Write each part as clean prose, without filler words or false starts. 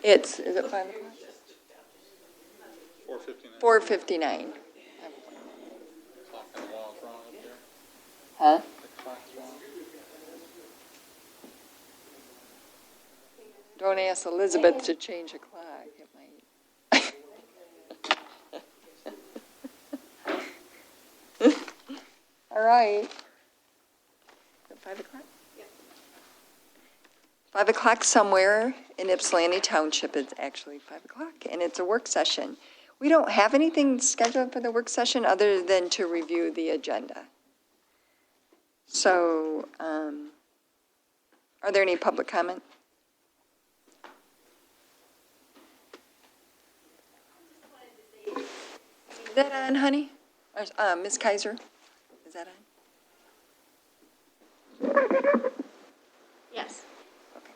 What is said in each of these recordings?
Is it 5 o'clock? 4:59. 4:59. Huh? Don't ask Elizabeth to change the clock. It might. All right. Is it 5 o'clock? Yeah. 5 o'clock somewhere in Ypsilanti Township. It's actually 5 o'clock, and it's a work session. We don't have anything scheduled for the work session other than to review the agenda. So, are there any public comment? Is that on, honey? Or, Ms. Kaiser? Is that on? Yes. Okay.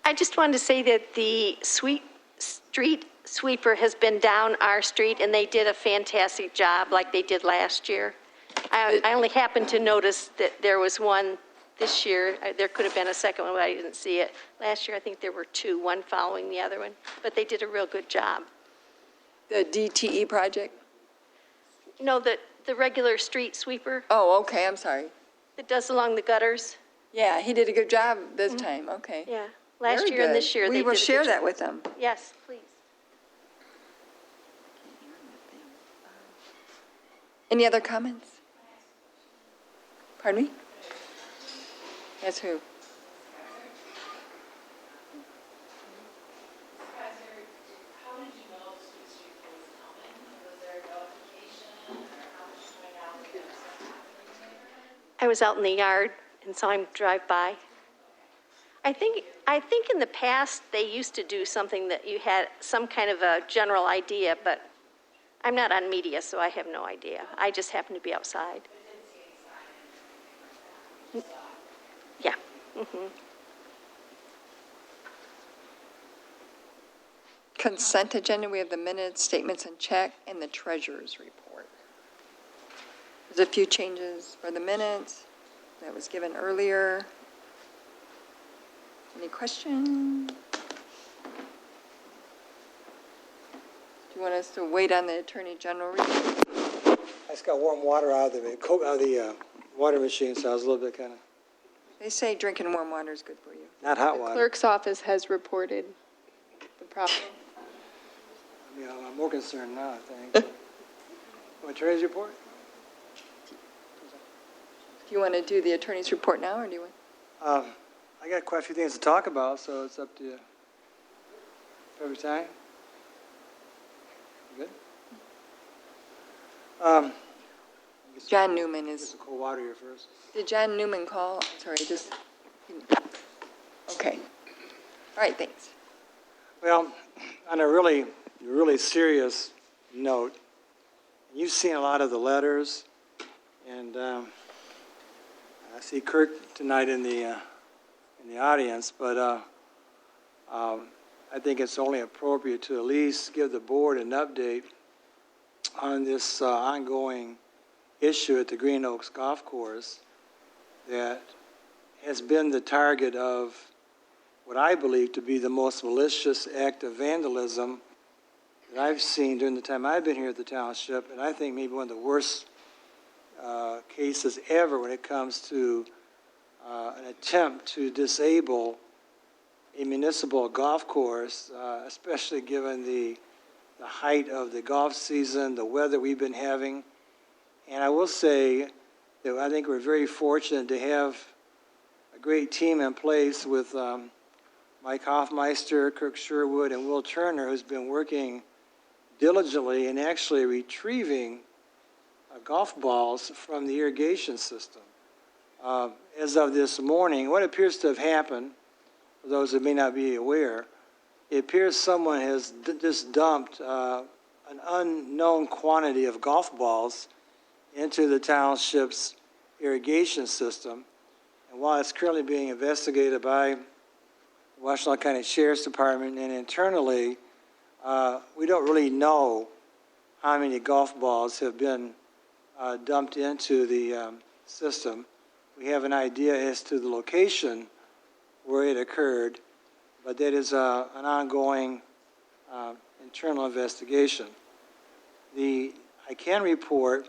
I just wanted to say that the street sweeper has been down our street, and they did a fantastic job like they did last year. I only happened to notice that there was one this year. There could have been a second one, but I didn't see it. Last year, I think there were two, one following the other one, but they did a real good job. The DTE project? No, the regular street sweeper Oh, okay, I'm sorry. that does along the gutters. Yeah, he did a good job this time, okay. Yeah, last Very year and good. this year they We did will a good share that job. with them. Yes, please. Any other comments? Pardon me? Yes, who? I was out in the yard and saw him drive by. I think in the past, they used to do something that you had some kind of a general idea, but I'm not on media, so I have no idea. I just happened to be outside. Yeah. Mm-hmm. Consent agenda, we have the minutes, statements and check, and the treasurer's report. There's a few changes for the minutes that was given earlier. Any questions? Do you want us to wait on the Attorney General report? I just got warm water out of the water machine, so I was a little bit kind of, They say drinking warm water is good for you. not hot The water. clerk's office has reported the problem. I mean, I'm more concerned now, I think. Want Attorney's report? Do you want to do the attorney's report now, or do you want? I got quite a few things to talk about, so it's up to you. Every time? Good? John Newman Get is, some cold water here first. did John Newman call? Sorry, just, okay. All right, thanks. Well, on a really, really serious note, you've seen a lot of the letters, and I see Kirk tonight in the audience, but I think it's only appropriate to at least give the board an update on this ongoing issue at the Green Oaks Golf Course that has been the target of what I believe to be the most malicious act of vandalism that I've seen during the time I've been here at the township, and I think maybe one of the worst cases ever when it comes to an attempt to disable a municipal golf course, especially given the height of the golf season, the weather we've been having. And I will say that I think we're very fortunate to have a great team in place with Mike Hoffmeister, Kirk Sherwood, and Will Turner, who's been working diligently and actually retrieving golf balls from the irrigation system. As of this morning, what appears to have happened, for those that may not be aware, it appears someone has just dumped an unknown quantity of golf balls into the township's irrigation system. And while it's currently being investigated by the Washtenaw County Sheriff's Department and internally, we don't really know how many golf balls have been dumped into the system. We have an idea as to the location where it occurred, but that is an ongoing internal investigation. I can report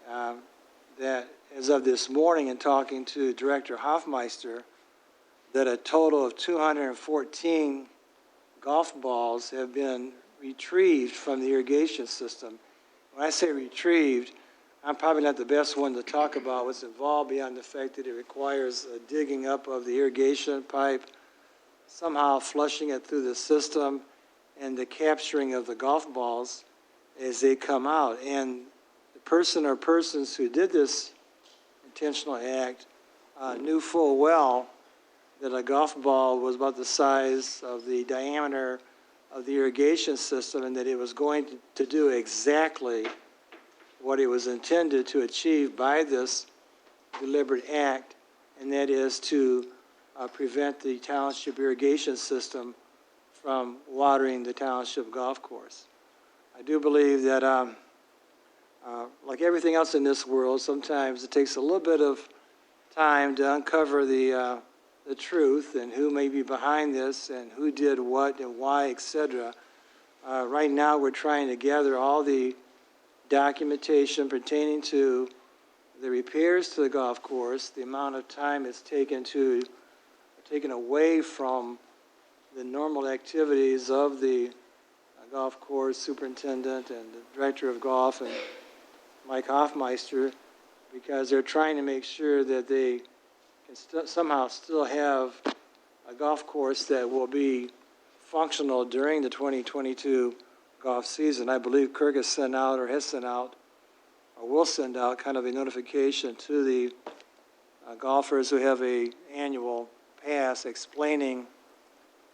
that as of this morning in talking to Director Hoffmeister, that a total of 214 golf balls have been retrieved from the irrigation system. When I say retrieved, I'm probably not the best one to talk about what's involved beyond the fact that it requires a digging up of the irrigation pipe, somehow flushing it through the system, and the capturing of the golf balls as they come out. And the person or persons who did this intentional act knew full well that a golf ball was about the size of the diameter of the irrigation system and that it was going to do exactly what it was intended to achieve by this deliberate act, and that is to prevent the township irrigation system from watering the township golf course. I do believe that, like everything else in this world, sometimes it takes a little bit of time to uncover the truth and who may be behind this and who did what and why, etc. Right now, we're trying to gather all the documentation pertaining to the repairs to the golf course, the amount of time it's taken away from the normal activities of the golf course superintendent and the director of golf and Mike Hoffmeister, because they're trying to make sure that they can somehow still have a golf course that will be functional during the 2022 golf season. I believe Kirk has sent out or will send out kind of a notification to the golfers who have a annual pass explaining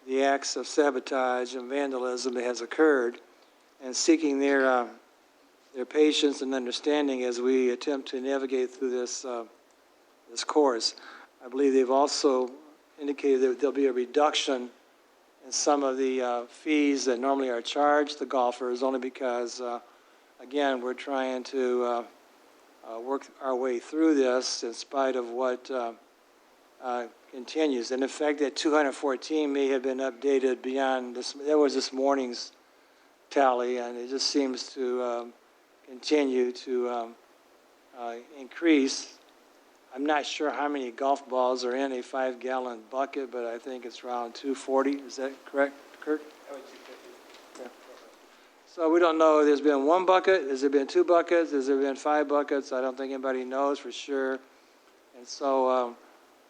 the acts of sabotage and vandalism that has occurred and seeking their patience and understanding as we attempt to navigate through this course. I believe they've also indicated that there'll be a reduction in some of the fees that normally are charged to golfers, only because, again, we're trying to work our way through this in spite of what continues. And in fact, that 214 may have been updated beyond this. That was this morning's tally, and it just seems to continue to increase. I'm not sure how many golf balls are in a 5-gallon bucket, but I think it's around 240. Is that correct, Kirk? Yeah. So we don't know if there's been one bucket, has there been 2 buckets, has there been 5 buckets? I don't think anybody knows for sure. And so,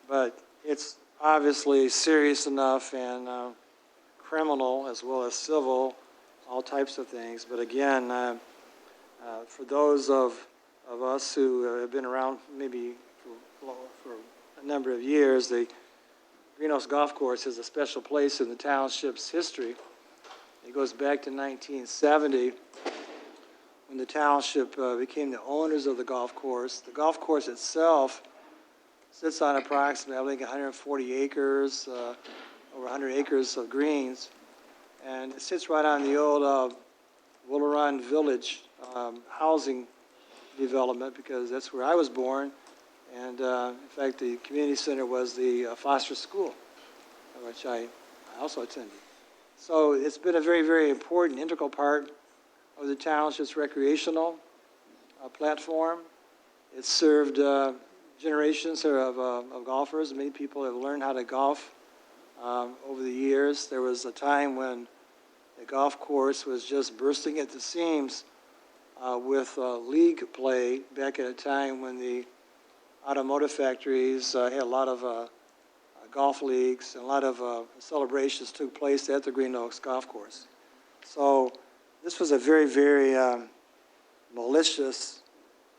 but it's obviously serious enough and criminal as well as civil, all types of things. But again, for those of us who have been around maybe for a number of years, the Greenhouse Golf Course is a special place in the township's history. It goes back to 1970 when the township became the owners of the golf course. The golf course itself sits on approximately, I think, 140 acres, over 100 acres of greens, and it sits right on the old Woolarun Village housing development, because that's where I was born. And in fact, the community center was the Foster School, which I also attended. So it's been a very, very important, integral part of the township's recreational platform. It's served generations of golfers. Many people have learned how to golf over the years. There was a time when the golf course was just bursting at the seams with league play, back at a time when the automotive factories had a lot of golf leagues, and a lot of celebrations took place at the Green Oaks Golf Course. So this was a very, very malicious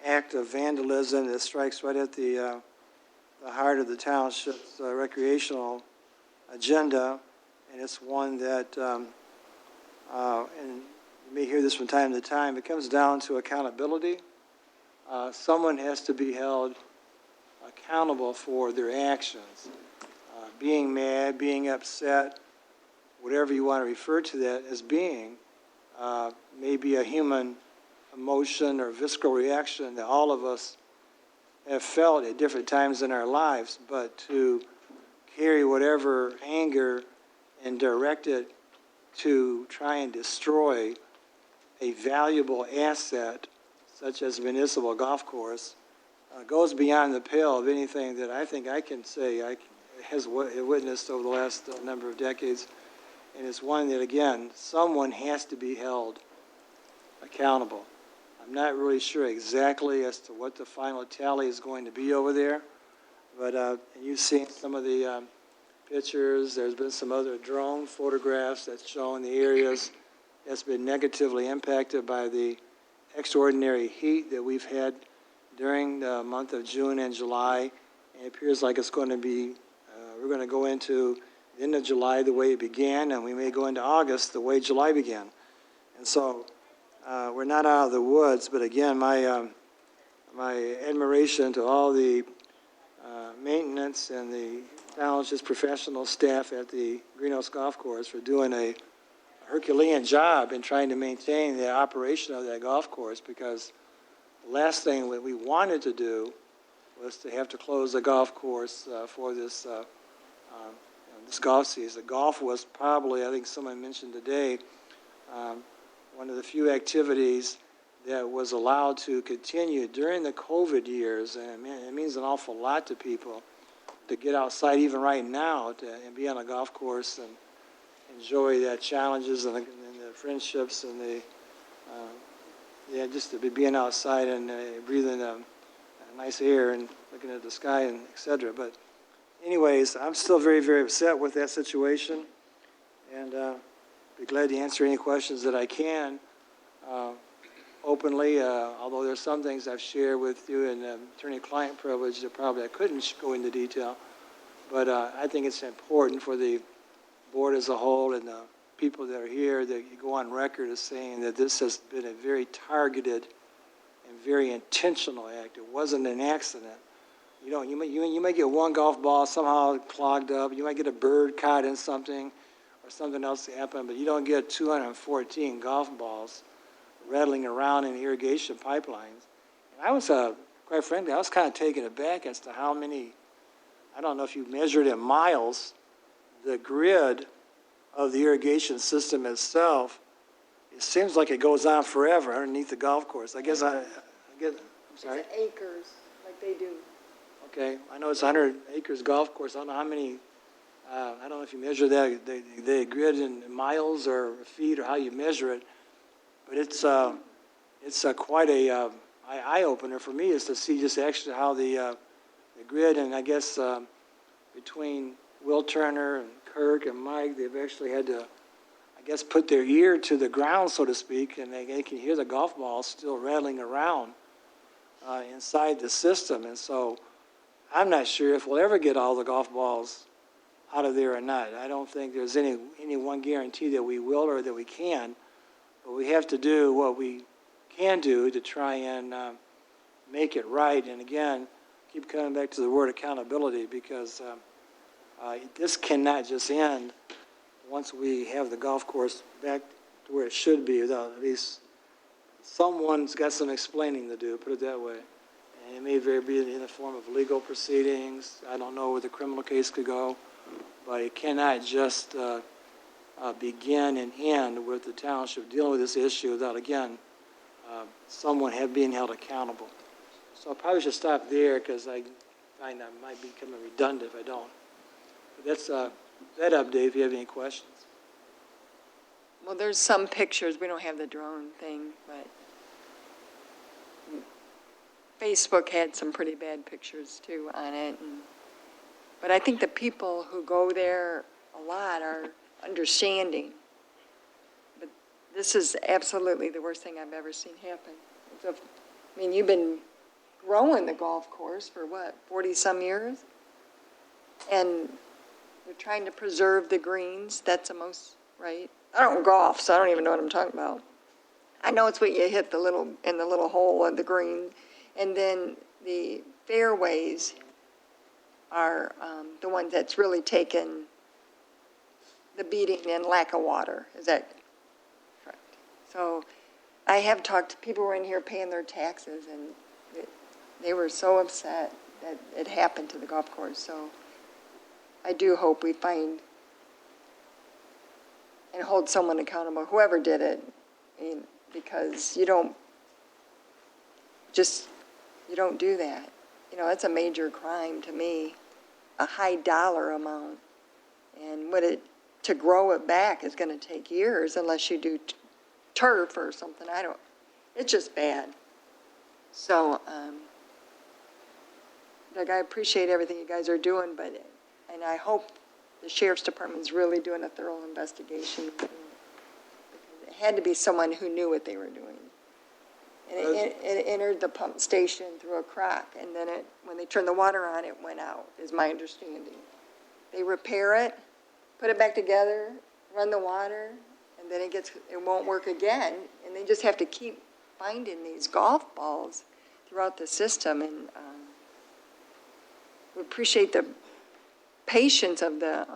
act of vandalism that strikes right at the heart of the township's recreational agenda, and it's one that, and you may hear this from time to time, it comes down to accountability. Someone has to be held accountable for their actions. Being mad, being upset, whatever you want to refer to that as being, may be a human emotion or visceral reaction that all of us have felt at different times in our lives, but to carry whatever anger and directed to try and destroy a valuable asset such as a municipal golf course goes beyond the pale of anything that I think I can say I has witnessed over the last number of decades. And it's one that, again, someone has to be held accountable. I'm not really sure exactly as to what the final tally is going to be over there, but you've seen some of the pictures. There's been some other drone photographs that's showing the areas that's been negatively impacted by the extraordinary heat that we've had during the month of June and July. And it appears like it's going to be, we're going to go into the end of July the way it began, and we may go into August the way July began. And so we're not out of the woods, but again, my admiration to all the maintenance and the Township's professional staff at the Greenhouse Golf Course for doing a Herculean job in trying to maintain the operation of that golf course, because the last thing that we wanted to do was to have to close the golf course for this this golf season. Golf was probably, I think someone mentioned today, one of the few activities that was allowed to continue during the COVID years, and it means an awful lot to people to get outside even right now and be on a golf course and enjoy the challenges and the friendships and the just to be being outside and breathing nice air and looking at the sky and et cetera. But anyways, I'm still very, very upset with that situation, and be glad to answer any questions that I can openly, although there's some things I've shared with you in attorney-client privilege that probably I couldn't go into detail. But I think it's important for the board as a whole and the people that are here that you go on record as saying that this has been a very targeted and very intentional act. It wasn't an accident. You know, you may get one golf ball somehow clogged up. You might get a bird caught in something or something else happen, but you don't get 214 golf balls rattling around in irrigation pipelines. And I was, quite frankly, I was kind of taken aback as to how many, I don't know if you measured in miles, the grid of the irrigation system itself, it seems like it goes on forever underneath the golf course. I guess, I'm sorry? It's acres, like they do. Okay, I know it's 100 acres golf course. I don't know how many, I don't know if you measure that, the grid in miles or feet or how you measure it, but it's quite a eye-opener for me is to see just actually how the grid, and I guess between Will Turner and Kirk and Mike, they've actually had to, I guess, put their ear to the ground, so to speak, and they can hear the golf balls still rattling around inside the system. And so I'm not sure if we'll ever get all the golf balls out of there or not. I don't think there's any one guarantee that we will or that we can, but we have to do what we can do to try and make it right. And again, keep coming back to the word accountability, because this cannot just end once we have the golf course back to where it should be without at least someone's got some explaining to do, put it that way. And it may very be in the form of legal proceedings. I don't know where the criminal case could go, but it cannot just begin and end with the township dealing with this issue without, again, someone being held accountable. So I probably should stop there because I find I might be becoming redundant if I don't. But that's that update if you have any questions. Well, there's some pictures. We don't have the drone thing, but Facebook had some pretty bad pictures too on it. But I think the people who go there a lot are understanding. But this is absolutely the worst thing I've ever seen happen. So, I mean, you've been growing the golf course for what, 40-some years? And you're trying to preserve the greens. That's the most, right? I don't golf, so I don't even know what I'm talking about. I know it's what you hit in the little hole of the green. And then the fairways are the ones that's really taken the beating and lack of water. Is that correct? So I have talked to people who were in here paying their taxes, and they were so upset that it happened to the golf course. So I do hope we find hold someone accountable, whoever did it, because you don't do that. That's a major crime to me, a high dollar amount. And to grow it back is going to take years unless you do turf or something. It's just bad. So, I appreciate everything you guys are doing, and I hope the Sheriff's Department's really doing a thorough investigation. It had to be someone who knew what they were doing. And it entered the pump station through a crack, and then when they turned the water on, it went out, is my understanding. They repair it, put it back together, run the water, and then it won't work again, and they just have to keep finding these golf balls throughout the system, and we appreciate the patience of the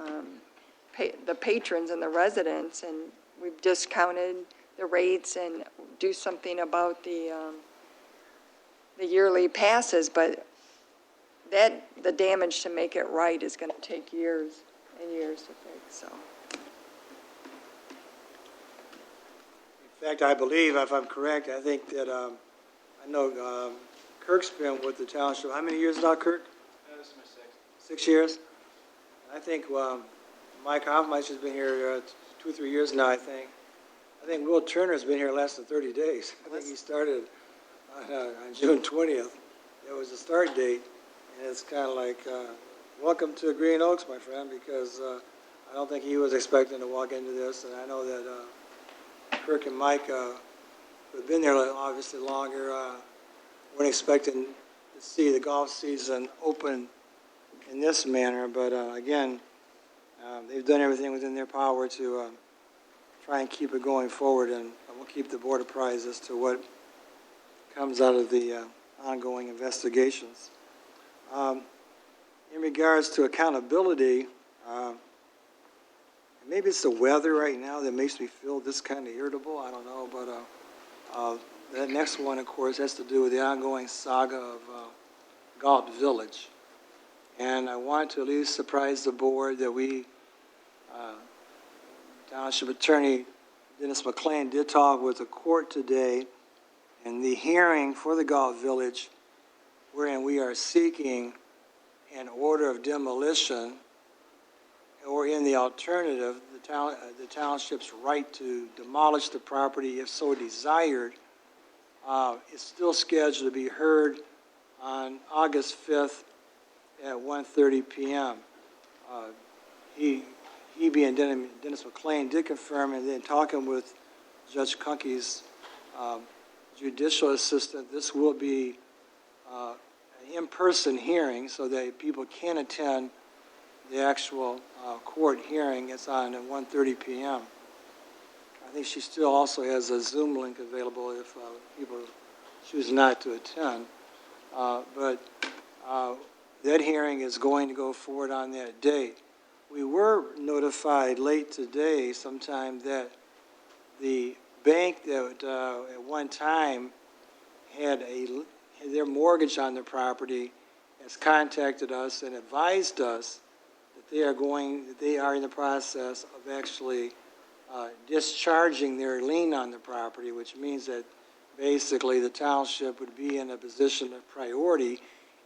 patrons and the residents, and we've discounted the rates and do something about the yearly passes, but the damage to make it right is going to take years and years to fix, so. In fact, I believe, if I'm correct, I think that, I know Kirk's been with the township. How many years now, Kirk? This is my sixth. 6 years? I think Mike Hoffmeister's been here 2 or 3 years now, I think. I think Will Turner's been here less than 30 days. I think he started on June 20th. It was the start date, and it's kind of like, welcome to Green Oaks, my friend, because I don't think he was expecting to walk into this, and I know that Kirk and Mike, who have been there obviously longer, weren't expecting to see the golf season open in this manner, but again, they've done everything within their power to try and keep it going forward, and we'll keep the board apprised as to what comes out of the ongoing investigations. In regards to accountability, maybe it's the weather right now that makes me feel this kind of irritable, I don't know, but that next one, of course, has to do with the ongoing saga of Galt Village. And I want to at least surprise the board that Township Attorney Dennis McClain did talk with the court today in the hearing for the Galt Village, wherein we are seeking an order of demolition, or in the alternative, the township's right to demolish the property if so desired. It's still scheduled to be heard on August 5th at 1:30 p.m. He being Dennis McClain did confirm, and then talking with Judge Kunke's judicial assistant, this will be an in-person hearing so that people can attend the actual court hearing. It's on at 1:30 p.m. I think she still also has a Zoom link available if people choose not to attend. But that hearing is going to go forward on that date. We were notified late today sometime that the bank that at one time had their mortgage on the property has contacted us and advised us that they are in the process of actually discharging their lien on the property, which means that basically the township would be in a position of priority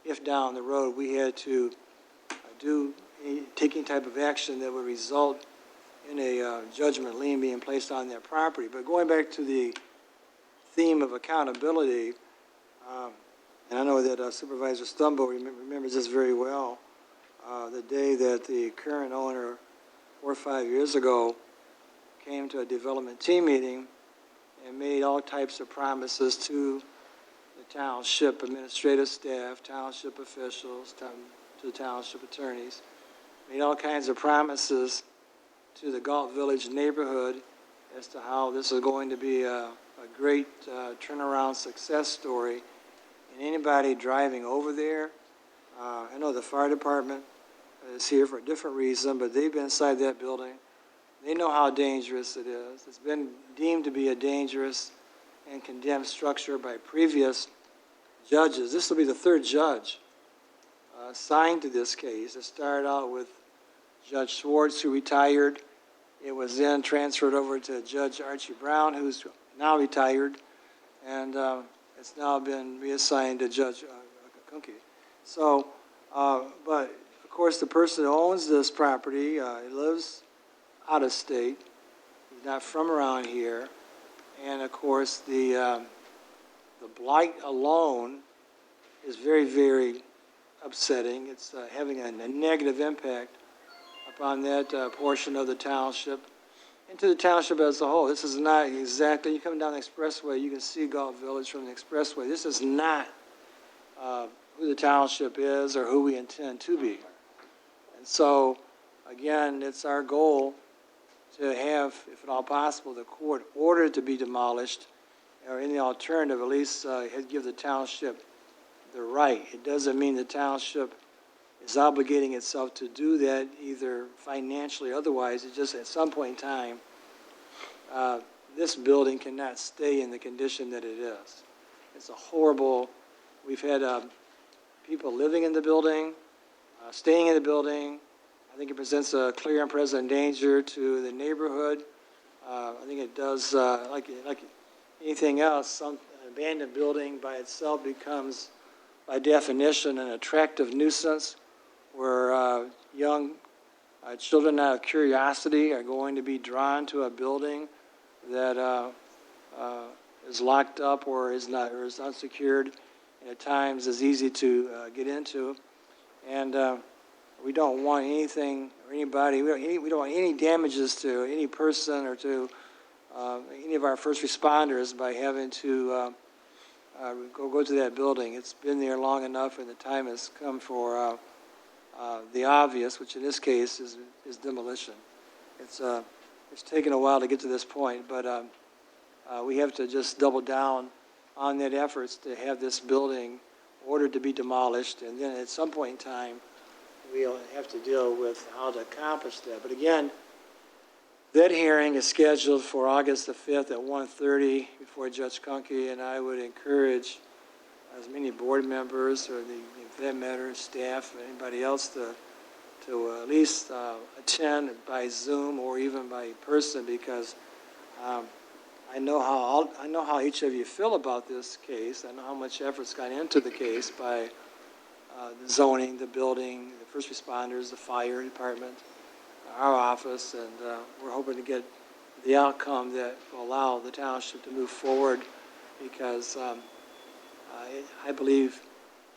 if down the road we had to take any type of action that would result in a judgment lien being placed on that property. But going back to the theme of accountability, and I know that Supervisor Stumbo remembers this very well, the day that the current owner 4 or 5 years ago came to a development team meeting and made all types of promises to the township administrative staff, township officials, to the township attorneys, made all kinds of promises to the Galt Village neighborhood as to how this is going to be a great turnaround success story. And anybody driving over there, I know the fire department is here for a different reason, but they've been inside that building. They know how dangerous it is. It's been deemed to be a dangerous and condemned structure by previous judges. This will be the third judge assigned to this case. It started out with Judge Schwartz, who retired It was then transferred over to Judge Archie Brown, who's now retired, and it's now been reassigned to Judge Kunke. So, but of course, the person who owns this property lives out of state. He's not from around here, and of course, the blight alone is very, very upsetting. It's having a negative impact upon that portion of the township and to the township as a whole. This is not exactly, you come down the expressway, you can see Gulf Village from the expressway. This is not who the township is or who we intend to be. And so, again, it's our goal to have, if at all possible, the court order to be demolished, or any alternative, at least give the township the right. It doesn't mean the township is obligating itself to do that, either financially or otherwise. It's just at some point in time, this building cannot stay in the condition that it is. It's a horrible, we've had people living in the building, staying in the building. I think it presents a clear and present danger to the neighborhood. I think it does, like anything else, some abandoned building by itself becomes, by definition, an attractive nuisance where young children out of curiosity are going to be drawn to a building that is locked up or is not, or is unsecured, and at times is easy to get into. And we don't want anything or anybody, we don't want any damages to any person or to any of our first responders by having to go to that building. It's been there long enough, and the time has come for the obvious, which in this case is demolition. It's taken a while to get to this point, but we have to just double down on that efforts to have this building ordered to be demolished, and then at some point in time, we'll have to deal with how to accomplish that. But again, that hearing is scheduled for August the 5th at 1:30 before Judge Kunke, and I would encourage as many board members or the event matter staff, or anybody else to at least attend by Zoom or even by person, because I know how each of you feel about this case. I know how much effort's gone into the case by the zoning, the building, the first responders, the fire department, our office, and we're hoping to get the outcome that will allow the township to move forward, because I believe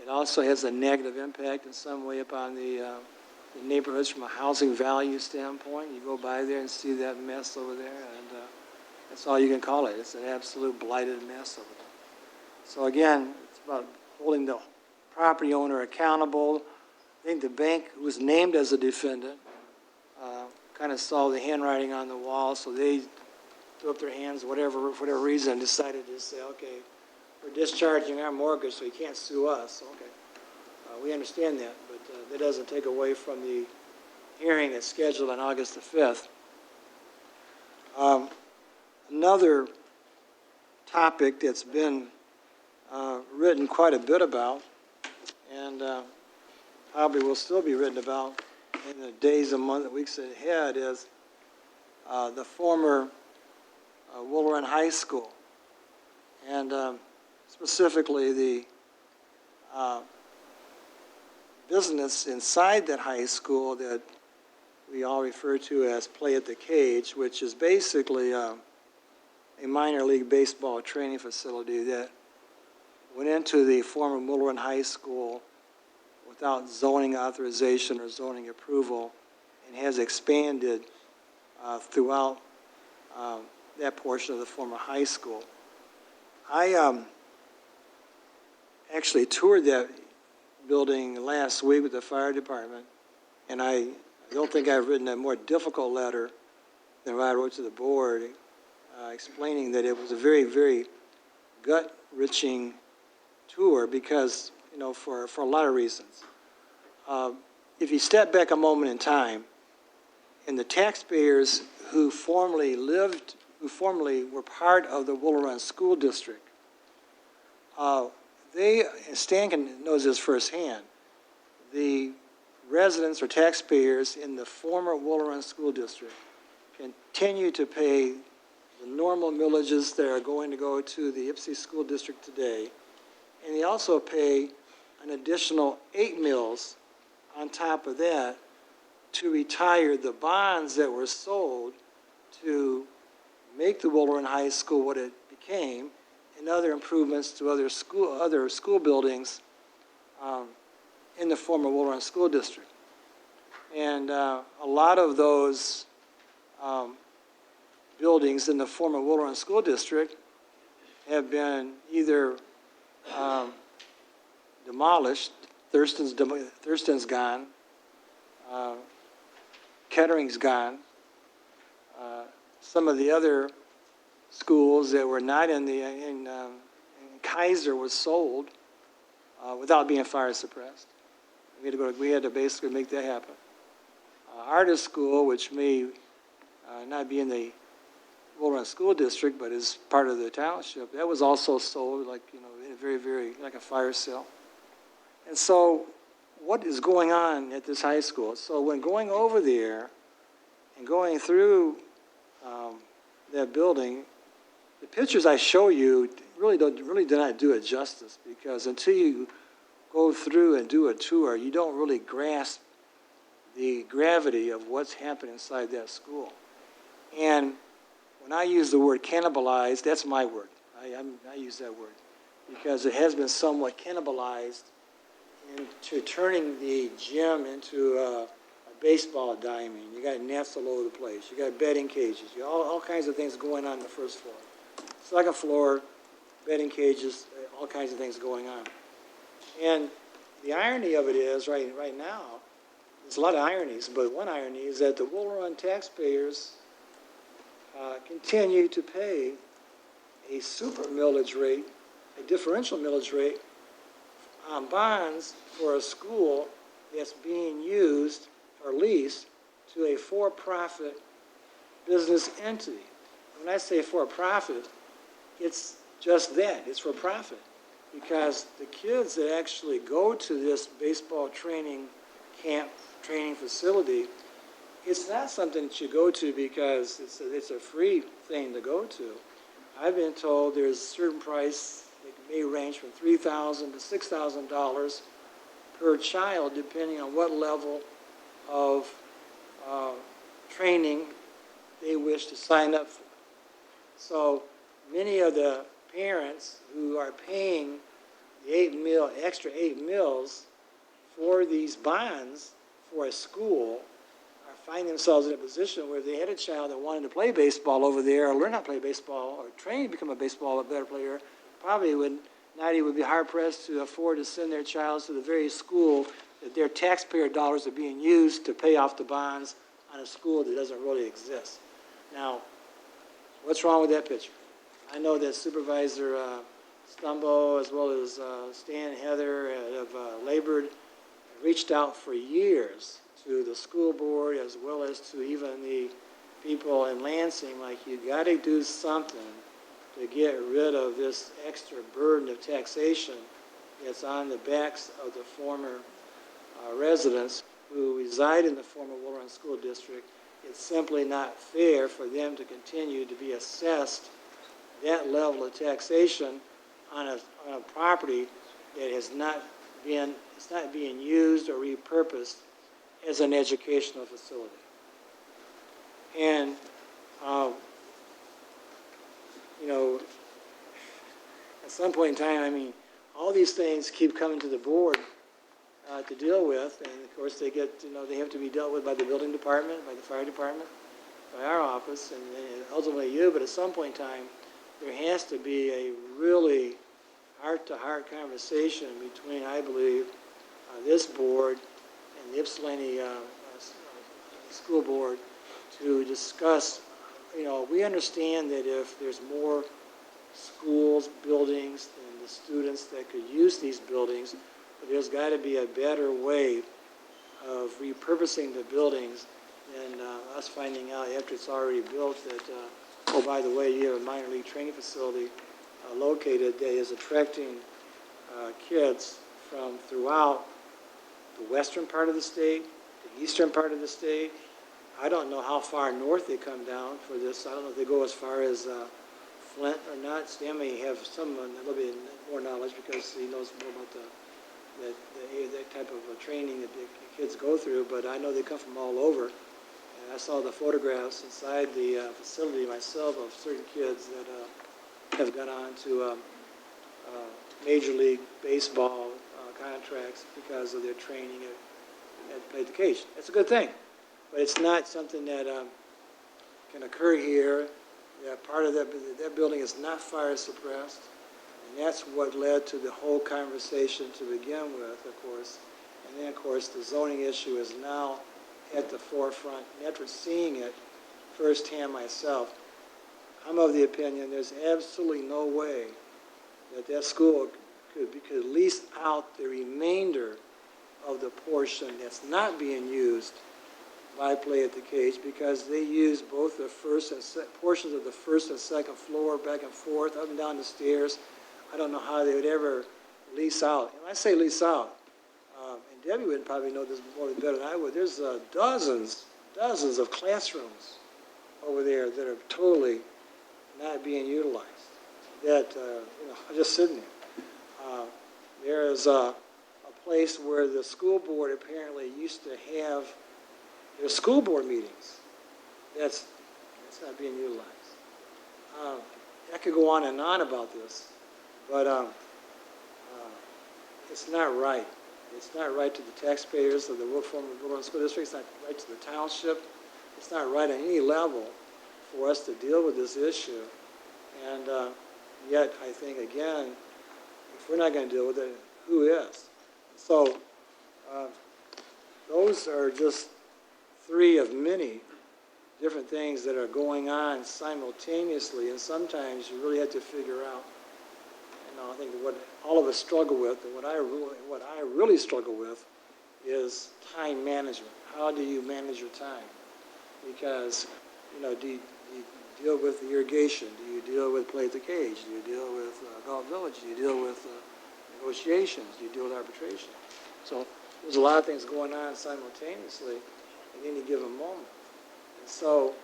it also has a negative impact in some way upon the neighborhoods from a housing value standpoint. You go by there and see that mess over there, and that's all you can call it. It's an absolute blighted mess over there. So again, it's about holding the property owner accountable. I think the bank was named as a defendant, kind of saw the handwriting on the wall, so they threw up their hands, for whatever reason, decided to say, okay, we're discharging our mortgage, so you can't sue us. Okay, we understand that, but that doesn't take away from the hearing that's scheduled on August the 5th. Another topic that's been written quite a bit about, and probably will still be written about in the days and months, weeks ahead, is the former Wool Run High School, and specifically the business inside that high school that we all refer to as Play at the Cage, which is basically a minor league baseball training facility that went into the former Wool Run High School without zoning authorization or zoning approval, and has expanded throughout that portion of the former high school. I actually toured that building last week with the fire department, and I don't think I've written a more difficult letter than what I wrote to the board, explaining that it was a very, very gut-wrenching tour because, for a lot of reasons. If you step back a moment in time, and the taxpayers who formerly were part of the Wool Run School District, Stan knows this firsthand, the residents or taxpayers in the former Wool Run School District continue to pay the normal millages that are going to go to the Ypsi School District today, and they also pay an additional 8 mills on top of that to retire the bonds that were sold to make the Woolren High School what it became, and other improvements to other school buildings in the former Woolren School District. And a lot of those buildings in the former Woolren School District have been either demolished. Thurston's gone. Kettering's gone. Some of the other schools that were not in Kaiser was sold without being fire suppressed. We had to basically make that happen. Artist School, which may not be in the Woolren School District, but is part of the township, that was also sold, like, in a very, very, like a fire sale. And so what is going on at this high school? So when going over there and going through that building, the pictures I show you really do not do it justice, because until you go through and do a tour, you don't really grasp the gravity of what's happening inside that school. And when I use the word cannibalized, that's my word. I use that word because it has been somewhat cannibalized into turning the gym into a baseball diamond. You got nets all over the place. You got betting cages. You got all kinds of things going on the first floor. Second floor, betting cages, all kinds of things going on. And the irony of it is, right now, there's a lot of ironies, but one irony is that the Woolren taxpayers continue to pay a super millage rate, a differential millage rate on bonds for a school that's being used or leased to a for-profit business entity. When I say for-profit, it's just that, it's for profit. Because the kids that actually go to this baseball training camp, training facility, it's not something that you go to because it's a free thing to go to. I've been told there's a certain price that may range from $3,000 to $6,000 per child, depending on what level of training they wish to sign up for. So many of the parents who are paying the extra 8 mills for these bonds for a school find themselves in a position where they had a child that wanted to play baseball over there or learn how to play baseball or train to become a better player, probably would be hard-pressed to afford to send their child to the very school that their taxpayer dollars are being used to pay off the bonds on a school that doesn't really exist. Now, what's wrong with that picture? I know that Supervisor Stumbo, as well as Stan and Heather, have labored, reached out for years to the school board, as well as to even the people in Lansing, like, you got to do something to get rid of this extra burden of taxation that's on the backs of the former residents who reside in the former Woolren School District. It's simply not fair for them to continue to be assessed that level of taxation on a property that has not been, it's not being used or repurposed as an educational facility. And, at some point in time, I mean, all these things keep coming to the board to deal with, and of course they get, they have to be dealt with by the building department, by the fire department, by our office, and ultimately you, but at some point in time, there has to be a really heart-to-heart conversation between, I believe, this board and the Ypsilanti School Board to discuss, we understand that if there's more schools, buildings, and the students that could use these buildings, but there's got to be a better way of repurposing the buildings than us finding out after it's already built that, oh, by the way, you have a minor league training facility located that is attracting kids from throughout the western part of the state, the eastern part of the state, I don't know how far north they come down for this. I don't know if they go as far as Flint or not. Stan may have a little bit more knowledge because he knows more about that type of training that the kids go through, but I know they come from all over. And I saw the photographs inside the facility myself of certain kids that have gone on to Major League Baseball contracts because of their training at Play the Cage. That's a good thing, but it's not something that can occur here. Part of that building is not fire suppressed, and that's what led to the whole conversation to begin with, of course. And then, of course, the zoning issue is now at the forefront. And after seeing it firsthand myself, I'm of the opinion there's absolutely no way that school could lease out the remainder of the portion that's not being used by Play at the Cage, because they use both the first and portions of the first and second floor back and forth, up and down the stairs. I don't know how they would ever lease out. And when I say lease out, and Debbie would probably know this more better than I would, there's dozens of classrooms over there that are totally not being utilized, that are just sitting there. There is a place where the school board apparently used to have their school board meetings. That's not being utilized. I could go on and on about this, but it's not right. It's not right to the taxpayers of the Woodland School District. It's not right to the township. It's not right on any level for us to deal with this issue. And yet, I think, again, if we're not going to deal with it, who is? So those are just three of many different things that are going on simultaneously, and sometimes you really have to figure out, I think what all of us struggle with, and what I really struggle with is time management. How do you manage your time? Because, do you deal with the irrigation? Do you deal with Play at the Cage? Do you deal with Golf Village? Do you deal with negotiations? Do you deal with arbitration? So there's a lot of things going on simultaneously at any given moment. And so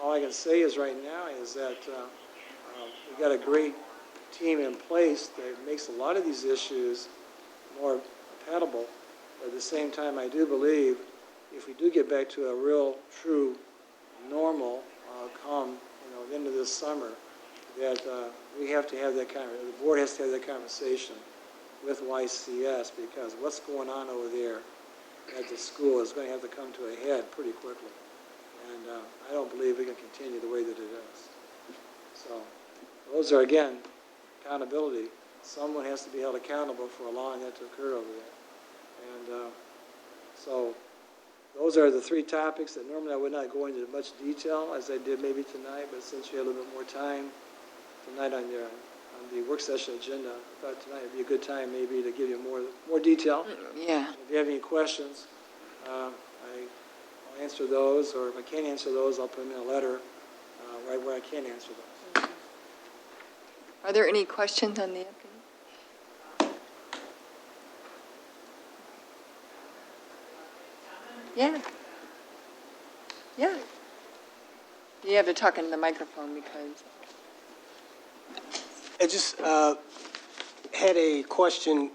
all I can say is right now is that we've got a great team in place that makes a lot of these issues more palatable. But at the same time, I do believe if we do get back to a real, true, normal come the end of this summer, that we have to have that the board has to have that conversation with YCS, because what's going on over there at the school is going to have to come to a head pretty quickly. And I don't believe we can continue the way that it is. So those are, again, accountability. Someone has to be held accountable for allowing that to occur over there. And so those are the three topics that normally I would not go into much detail as I did maybe tonight, but since you had a little bit more time tonight on the work session agenda, I thought tonight would be a good time maybe to give you more detail. Yeah. If you have any questions, I'll answer those, or if I can't answer those, I'll put them in a letter right where I can answer those. Are there any questions on the update? Yeah. Yeah. You have to talk into the microphone because... I just had a question.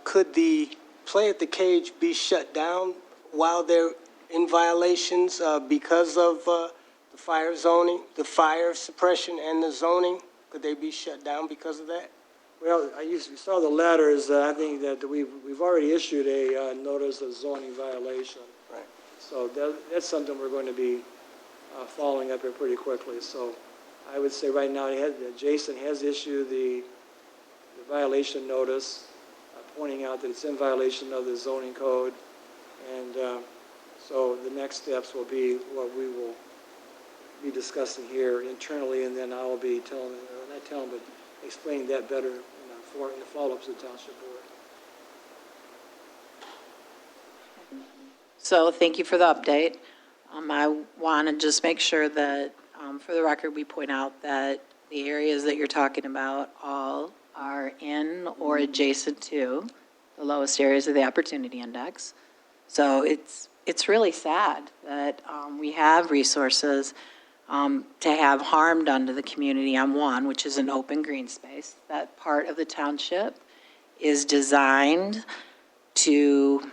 Could the Play at the Cage be shut down while they're in violations because of the fire zoning, the fire suppression and the zoning? Could they be shut down because of that? Well, you saw the letters. I think that we've already issued a notice of zoning violation. Right. So that's something we're going to be following up here pretty quickly. So I would say right now Jason has issued the violation notice, pointing out that it's in violation of the zoning code. And so the next steps will be what we will be discussing here internally, and then I will be explaining that better in the follow-ups of the Township Board. So thank you for the update. I want to just make sure that, for the record, we point out that the areas that you're talking about all are in or adjacent to the lowest areas of the Opportunity Index. So it's it's really sad that we have resources to have harm done to the community on one, which is an open green space. That part of the township is designed to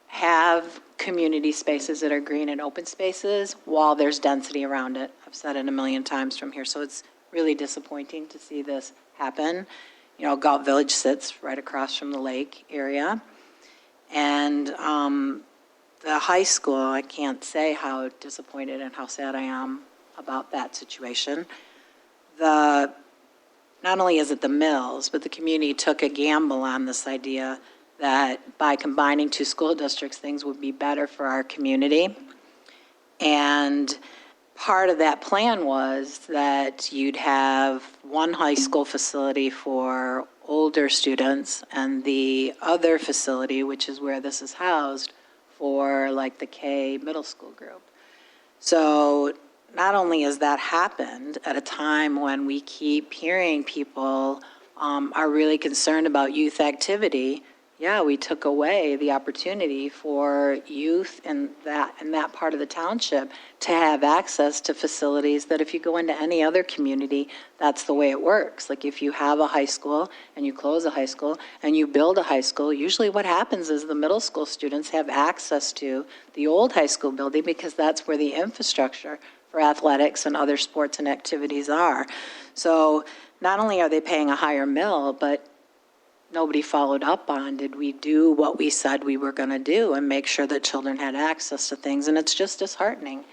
have community spaces that are green and open spaces while there's density around it. I've said it a million times from here, so it's really disappointing to see this happen. You know, Galt Village sits right across from the lake area. And the high school, I can't say how disappointed and how sad I am about that situation. Not only is it the mills, but the community took a gamble on this idea that by combining two school districts, things would be better for our community. And part of that plan was that you'd have one high school facility for older students and the other facility, which is where this is housed, for like the K middle school group. So not only has that happened at a time when we keep hearing people are really concerned about youth activity, yeah, we took away the opportunity for youth in that part of the township to have access to facilities that if you go into any other community, that's the way it works. Like if you have a high school and you close a high school and you build a high school, usually what happens is the middle school students have access to the old high school building because that's where the infrastructure for athletics and other sports and activities are. So not only are they paying a higher mill, but nobody followed up on, did we do what we said we were going to do and make sure that children had access to things? And it's just disheartening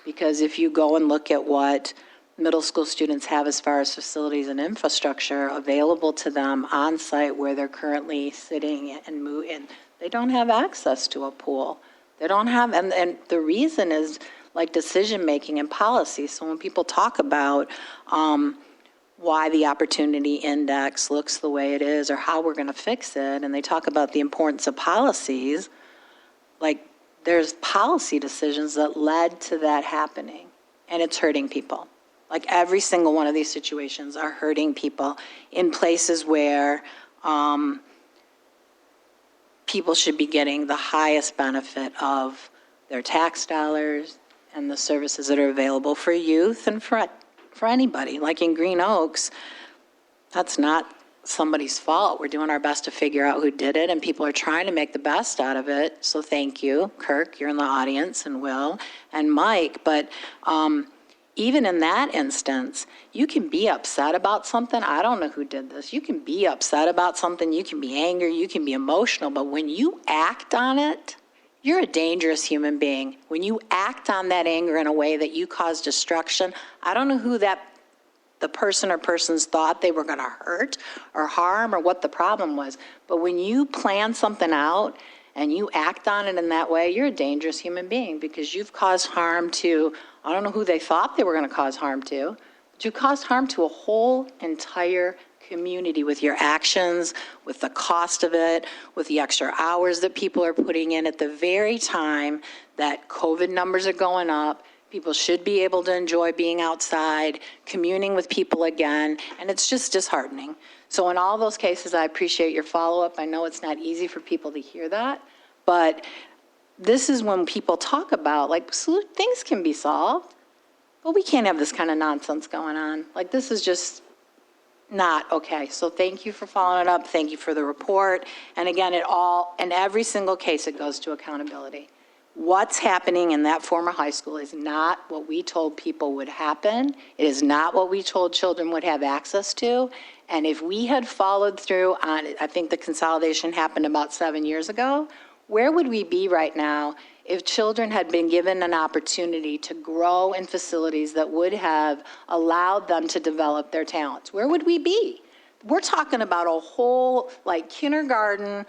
because if you go and look at what middle school students have as far as facilities and infrastructure available to them on site where they're currently sitting and moving, they don't have access to a pool. They don't have, and the reason is like decision-making and policy. So when people talk about why the opportunity index looks the way it is or how we're going to fix it, and they talk about the importance of policies, like there's policy decisions that led to that happening, and it's hurting people. Like every single one of these situations are hurting people in places where people should be getting the highest benefit of their tax dollars and the services that are available for youth and for anybody. Like in Green Oaks, that's not somebody's fault. We're doing our best to figure out who did it, and people are trying to make the best out of it. So thank you, Kirk, you're in the audience, and Will, and Mike. But even in that instance, you can be upset about something. I don't know who did this. You can be upset about something. You can be angry. You can be emotional. But when you act on it, you're a dangerous human being. When you act on that anger in a way that you cause destruction, I don't know who the person or persons thought they were going to hurt or harm or what the problem was. But when you plan something out and you act on it in that way, you're a dangerous human being because you've caused harm to, I don't know who they thought they were going to cause harm to, but you caused harm to a whole entire community with your actions, with the cost of it, with the extra hours that people are putting in at the very time that COVID numbers are going up. People should be able to enjoy being outside, communing with people again, and it's just disheartening. So in all those cases, I appreciate your follow-up. I know it's not easy for people to hear that, but this is when people talk about, like, things can be solved, but we can't have this kind of nonsense going on. Like, this is just not okay. So thank you for following it up. Thank you for the report. And again, in every single case, it goes to accountability. What's happening in that former high school is not what we told people would happen. It is not what we told children would have access to. And if we had followed through on it, I think the consolidation happened about 7 years ago, where would we be right now if children had been given an opportunity to grow in facilities that would have allowed them to develop their talents? Where would we be? We're talking about a whole, like, kindergarten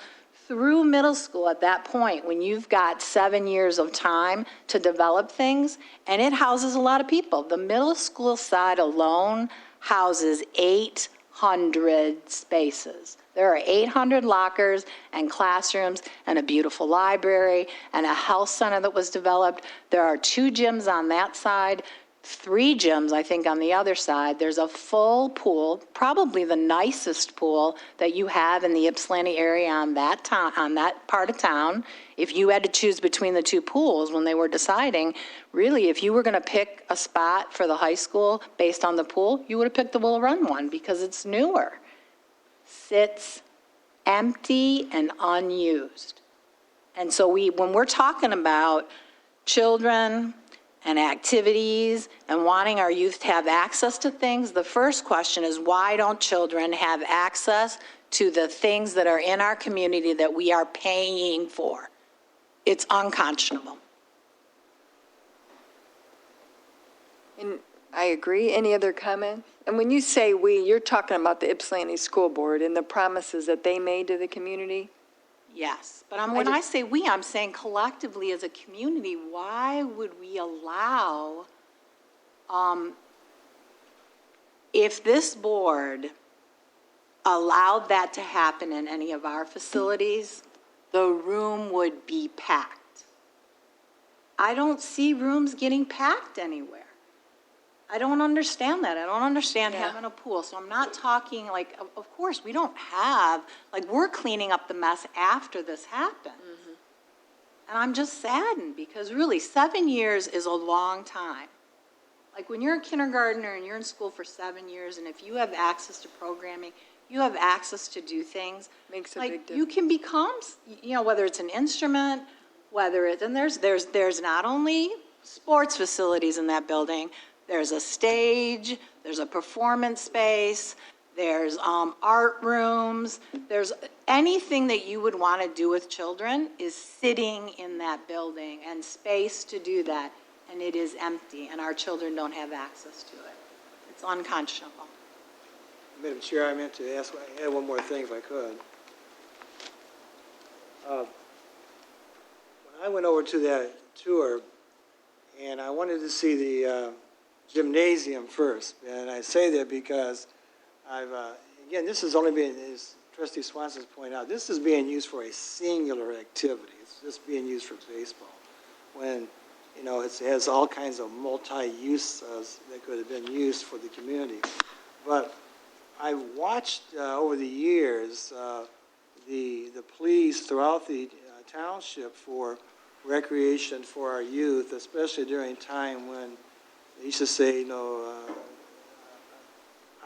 through middle school at that point when you've got 7 years of time to develop things, and it houses a lot of people. The middle school side alone houses 800 spaces. There are 800 lockers and classrooms and a beautiful library and a health center that was developed. There are 2 gyms on that side, 3 gyms, I think, on the other side. There's a full pool, probably the nicest pool that you have in the Ypsilanti area on that town, on that part of town. If you had to choose between the 2 pools when they were deciding, really, if you were going to pick a spot for the high school based on the pool, you would have picked the Will Run one because it's newer. Sits empty and unused. And so when we're talking about children and activities and wanting our youth to have access to things, the first question is, why don't children have access to the things that are in our community that we are paying for? It's unconscionable. And I agree. Any other comments? And when you say we, you're talking about the Ypsilanti School Board and the promises that they made to the community? Yes, but when I say we, I'm saying collectively as a community, why would we allow, if this board allowed that to happen in any of our facilities, the room would be packed. I don't see rooms getting packed anywhere. I don't understand that. I don't understand having a pool. So I'm not talking like, of course, we don't have, like, we're cleaning up the mess after this happened. And I'm just saddened because really 7 years is a long time. Like when you're a kindergartner and you're in school for 7 years, and if you have access to programming, you have access to do things. Makes a like big difference. you can become, whether it's an instrument, whether it's, and there's not only sports facilities in that building, there's a stage, there's a performance space, there's art rooms, there's anything that you would want to do with children is sitting in that building and space to do that, and it is empty, and our children don't have access to it. It's unconscionable. Madam Chair, I meant to add one more thing if I could. When I went over to that tour, and I wanted to see the gymnasium first, and I say that because again, this is only being, as Trustee Swanson's pointed out, this is being used for a singular activity. It's just being used for baseball. When, it has all kinds of multi-use that could have been used for the community. But I've watched over the years the pleas throughout the township for recreation for our youth, especially during time when they used to say,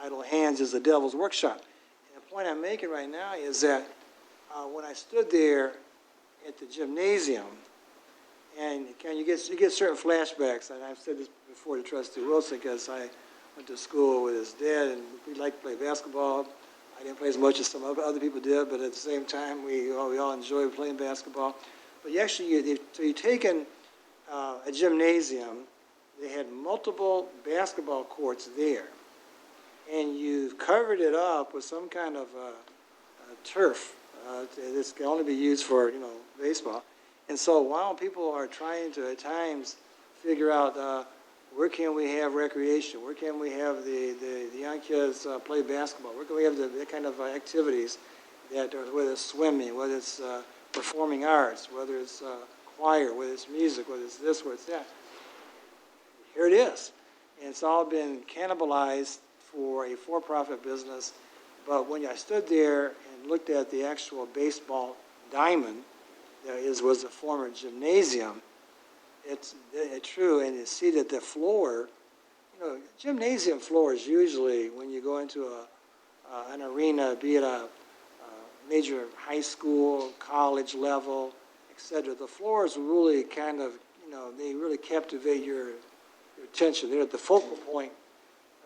idle hands is the devil's workshop. And the point I'm making right now is that when I stood there at the gymnasium, and you get certain flashbacks, and I've said this before to Trustee Wilson because I went to school with his dad, and we liked to play basketball. I didn't play as much as some other people did, but at the same time, we all enjoyed playing basketball. But you've taken a gymnasium. They had multiple basketball courts there, and you've covered it up with some kind of turf. This can only be used for, baseball. And so while people are trying to, at times, figure out where can we have recreation, where can we have the young kids play basketball, where can we have the kind of activities that, whether it's swimming, whether it's performing arts, whether it's choir, whether it's music, whether it's this, whether it's that. Here it is. And it's all been cannibalized for a for-profit business. But when I stood there and looked at the actual baseball diamond, that was a former gymnasium, it's true. And you see that the floor, gymnasium floors usually, when you go into an arena, be it a major high school, college level, etc., the floors really kind of, they really captivate your attention. They're at the focal point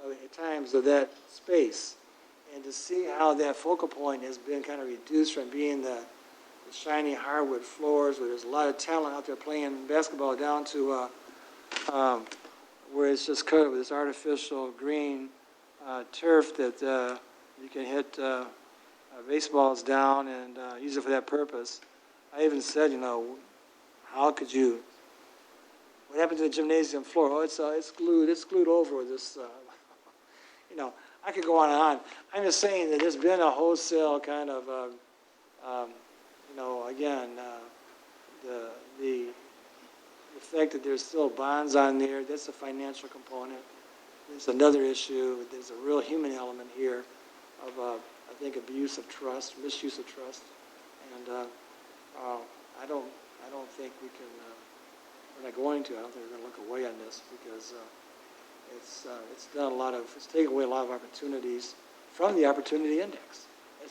at times of that space. And to see how that focal point has been kind of reduced from being the shiny hardwood floors where there's a lot of talent out there playing basketball down to where it's just covered with this artificial green turf that you can hit baseballs down and use it for that purpose. I even said, how could you, what happened to the gymnasium floor? Oh, it's glued over with this, I could go on and on. I'm just saying that there's been a wholesale kind of, again, the fact that there's still bonds on there, that's a financial component. There's another issue, there's a real human element here of, I think, abuse of trust, misuse of trust. And I don't think we can, we're not going to, I don't think we're going to look away on this because it's done a lot of, it's taken away a lot of opportunities from the opportunity index.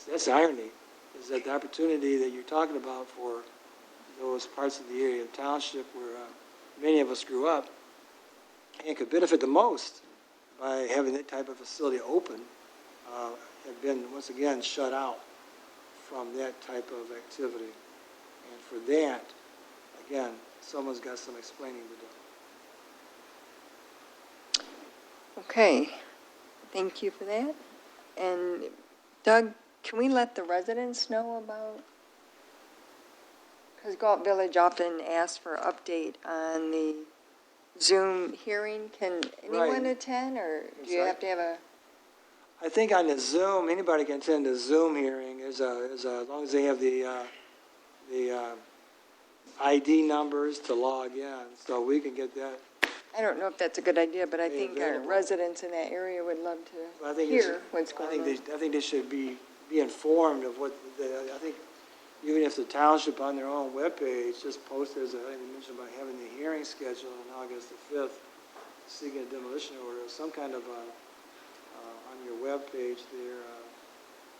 That's the irony, is that the opportunity that you're talking about for those parts of the area of Township where many of us grew up and could benefit the most by having that type of facility open, have been, once again, shut out from that type of activity. And for that, again, someone's got some explaining to do. Okay, thank you for that. And Doug, can we let the residents know about, because Galt Village often asks for update on the Zoom hearing. Can anyone Right. attend, or do you have to have a? I think on the Zoom, anybody can attend the Zoom hearing as long as they have the ID numbers to log in, so we can get that. I don't know if that's a good idea, but I Be think our available. residents in that area would love I to think hear what's going on. I think they should be informed of what, I think even if the township on their own webpage just posted, as I think they mentioned about having the hearing scheduled on August the 5th, seeking a demolition order, some kind of, on your webpage, their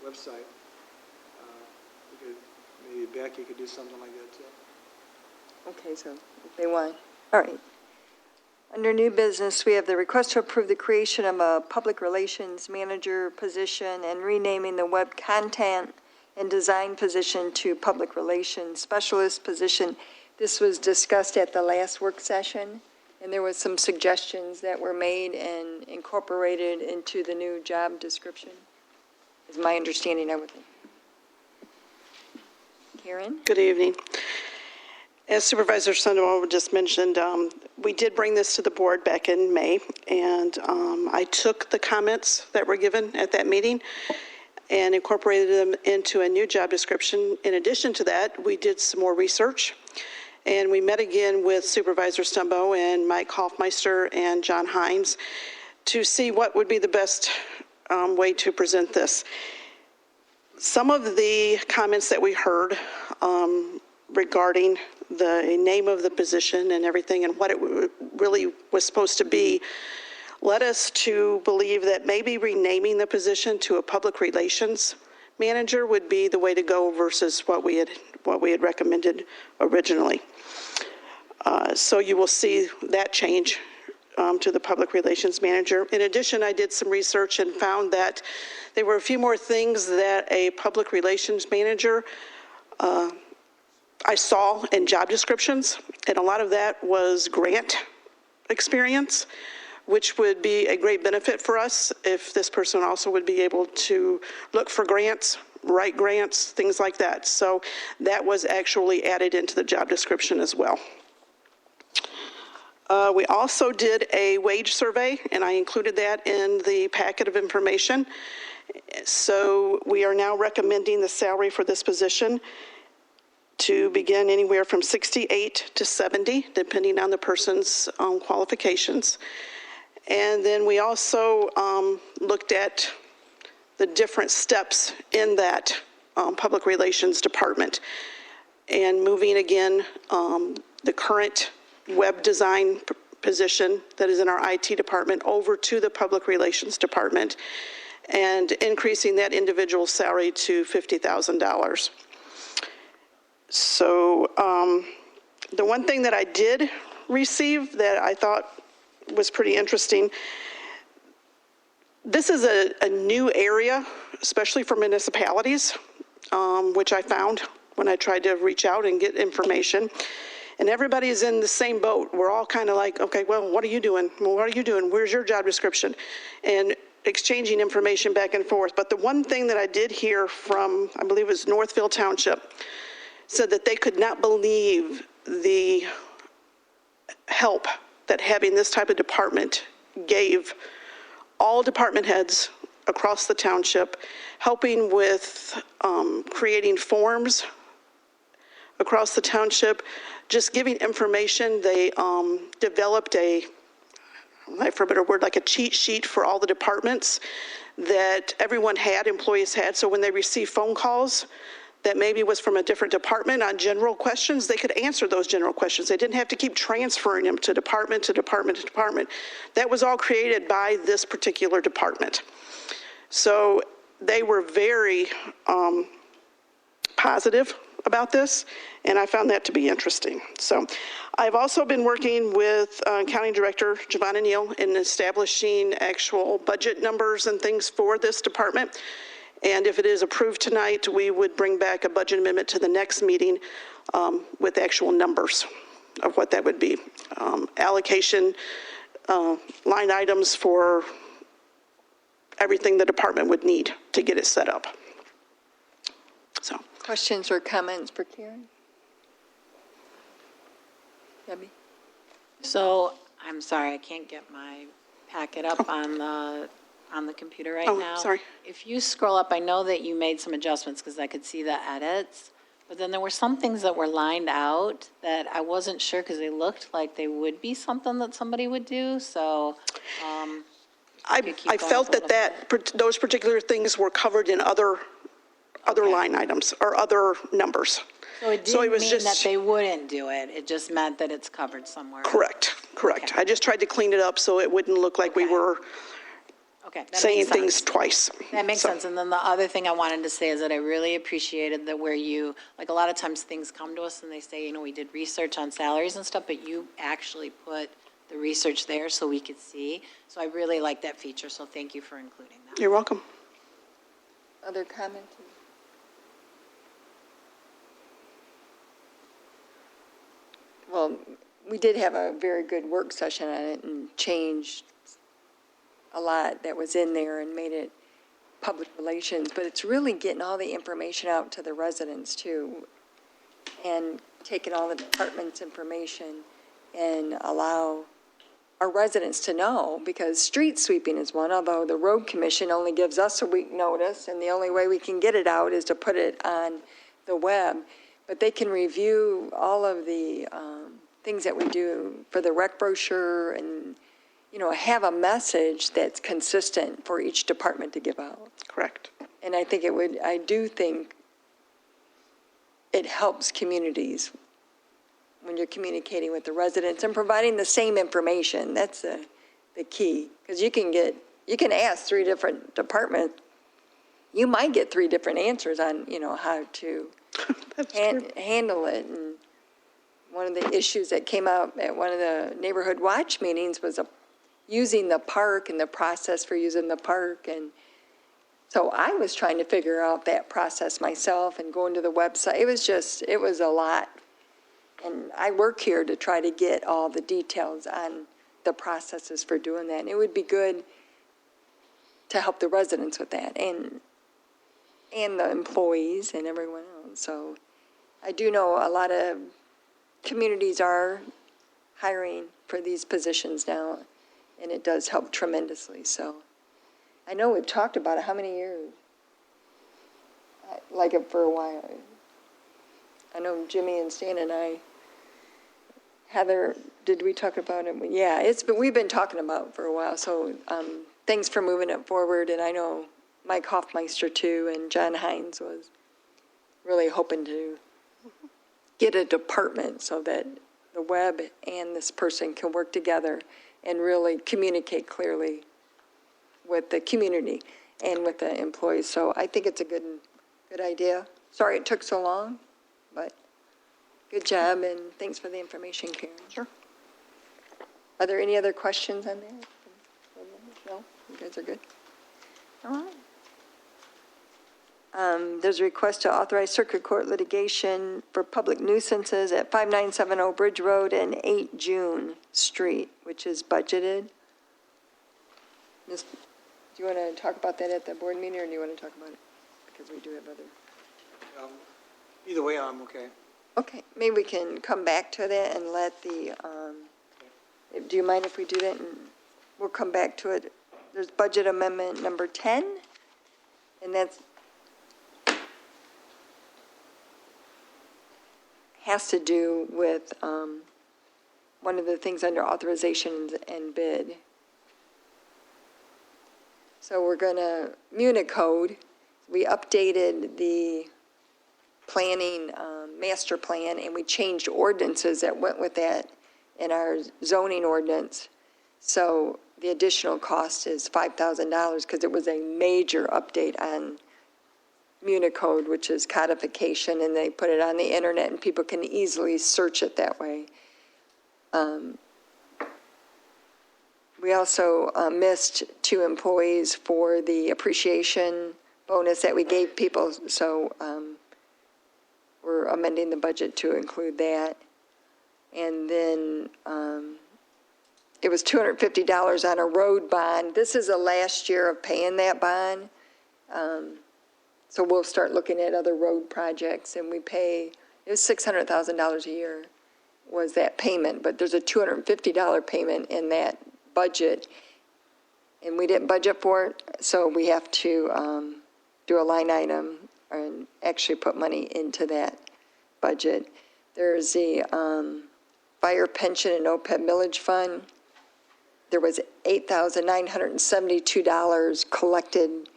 website, you could, maybe Becky could do something like that too. Okay, so if they want, all right. Under new business, we have the request to approve the creation of a public relations manager position and renaming the web content and design position to public relations specialist position. This was discussed at the last work session, and there was some suggestions that were made and incorporated into the new job description, is my understanding, I would think. Karen? Good evening. As Supervisor Sunderland just mentioned, we did bring this to the board back in May, and I took the comments that were given at that meeting and incorporated them into a new job description. In addition to that, we did some more research, and we met again with Supervisor Stumbo and Mike Hoffmeister and John Hines to see what would be the best way to present this. Some of the comments that we heard regarding the name of the position and everything and what it really was supposed to be led us to believe that maybe renaming the position to a public relations manager would be the way to go versus what we had recommended originally. So you will see that change to the public relations manager. In addition, I did some research and found that there were a few more things that a public relations manager I saw in job descriptions, and a lot of that was grant experience, which would be a great benefit for us if this person also would be able to look for grants, write grants, things like that. So that was actually added into the job description as well. We also did a wage survey, and I included that in the packet of information. So we are now recommending the salary for this position to begin anywhere from 68 to 70, depending on the person's qualifications. And then we also looked at the different steps in that public relations department and moving again the current web design position that is in our IT department over to the public relations department and increasing that individual's salary to $50,000. So the one thing that I did receive that I thought was pretty interesting, this is a new area, especially for municipalities, which I found when I tried to reach out and get information. And everybody is in the same boat. We're all kind of like, okay, well, what are you doing? Well, what are you doing? Where's your job description? And exchanging information back and forth. But the one thing that I did hear from, I believe it was Northville Township, said that they could not believe the help that having this type of department gave all department heads across the township, helping with creating forms across the township, just giving information. They developed for a better word, like a cheat sheet for all the departments that everyone had, employees had. So when they received phone calls that maybe was from a different department on general questions, they could answer those general questions. They didn't have to keep transferring them to department to department to department. That was all created by this particular department. So they were very positive about this, and I found that to be interesting. So I've also been working with County Director Giovanna Neal in establishing actual budget numbers and things for this department. And if it is approved tonight, we would bring back a budget amendment to the next meeting with actual numbers of what that would be. Allocation, line items for everything the department would need to get it set up. So. Questions or comments for Karen? Debbie? So, I'm sorry, I can't get my packet up on the computer right now. Oh, sorry. If you scroll up, I know that you made some adjustments because I could see the edits, but then there were some things that were lined out that I wasn't sure because they looked like they would be something that somebody would do, so. I felt that those particular things were covered in other line items or other numbers. So it didn't mean that they wouldn't do it, it just meant that it's covered somewhere. Correct. Okay. I just tried to clean it up so it wouldn't look like we were Okay, that saying makes things sense. twice. That makes So- sense. And then the other thing I wanted to say is that I really appreciated that where you, like a lot of times things come to us and they say, we did research on salaries and stuff, but you actually put the research there so we could see. So I really like that feature, so thank you for including that. You're welcome. Other comments? Well, we did have a very good work session on it and changed a lot that was in there and made it public relations, but it's really getting all the information out to the residents too, and taking all the department's information and allow our residents to know, because street sweeping is one, although the road commission only gives us a week notice, and the only way we can get it out is to put it on the web. But they can review all of the things that we do for the rec brochure and, have a message that's consistent for each department to give out. Correct. And I do think it helps communities when you're communicating with the residents and providing the same information. That's the key, because you can ask 3 different departments. You might get 3 different answers on, how to handle it. And one of the issues that came out at one of the neighborhood watch meetings was using the park and the process for using the park. And so I was trying to figure out that process myself and going to the website. It was a lot. And I work here to try to get all the details on the processes for doing that. And it would be good to help the residents with that and the employees and everyone else. So I do know a lot of communities are hiring for these positions now, and it does help tremendously. So I know we've talked about it. How many years? Like it for a while. I know Jimmy and Stan and I, Heather, did we talk about it? Yeah, we've been talking about it for a while. So thanks for moving it forward. And I know Mike Hoffmeister too, and John Hines was really hoping to get a department so that the web and this person can work together and really communicate clearly with the community and with the employees. So I think it's a good idea. Sorry it took so long, but good job, and thanks for the information, Karen. Sure. Are there any other questions on that? No? You guys are good? All right. There's a request to authorize circuit court litigation for public nuisances at 5970 Bridge Road and 8 June Street, which is budgeted. Do you want to talk about that at the board meeting, or do you want to talk about it? Because we do have other. Either way, I'm okay. Okay, maybe we can come back to that and let the, do you mind if we do that? And we'll come back to it. There's budget amendment number 10, and that's, has to do with one of the things under authorizations and bid. So we're going to, Municode, we updated the planning, master plan, and we changed ordinances that went with that in our zoning ordinance. So the additional cost is $5,000 because it was a major update on Municode, which is codification, and they put it on the internet and people can easily search it that way. We also missed 2 employees for the appreciation bonus that we gave people, so we're amending the budget to include that. And then it was $250 on a road bond. This is the last year of paying that bond. So we'll start looking at other road projects, and we pay, it was $600,000 a year was that payment, but there's a $250 payment in that budget, and we didn't budget for it, so we have to do a line item and actually put money into that budget. There's the fire pension and OPEB millage fund. There was $8,972 collected,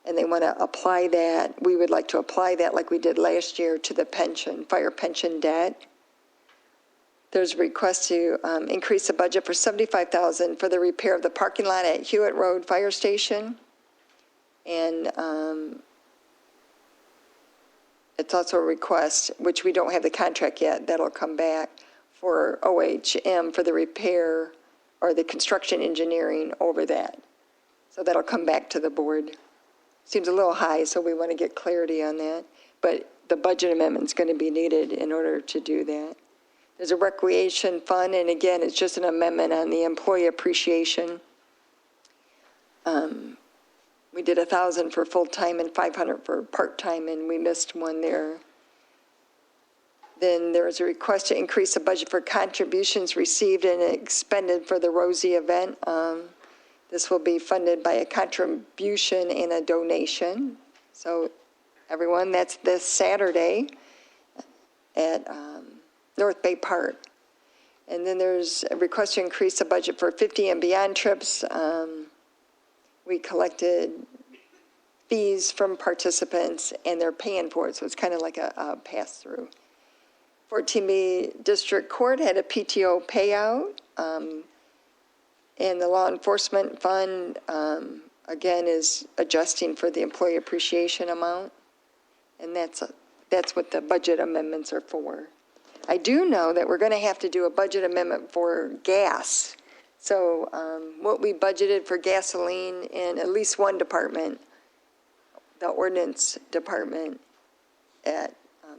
and they want to apply that. We would like to apply that like we did last year to the pension, fire pension debt. There's a request to increase the budget for $75,000 for the repair of the parking lot at Hewitt Road Fire Station. And it's also a request, which we don't have the contract yet, that'll come back, for OHM for the repair or the construction engineering over that. So that'll come back to the board. Seems a little high, so we want to get clarity on that. But the budget amendment's going to be needed in order to do that. There's a recreation fund, and again, it's just an amendment on the employee appreciation. We did 1,000 for full-time and 500 for part-time, and we missed one there. Then there was a request to increase the budget for contributions received and expended for the Rosie event. This will be funded by a contribution and a donation. So everyone, that's this Saturday at North Bay Park. And then there's a request to increase the budget for 50 and beyond trips. We collected fees from participants, and they're paying for it, so it's kind of like a pass-through. 14B District Court had a PTO payout, and the Law Enforcement Fund, again, is adjusting for the employee appreciation amount, and that's what the budget amendments are for. I do know that we're going to have to do a budget amendment for gas. So what we budgeted for gasoline in at least one department, the ordinance department, at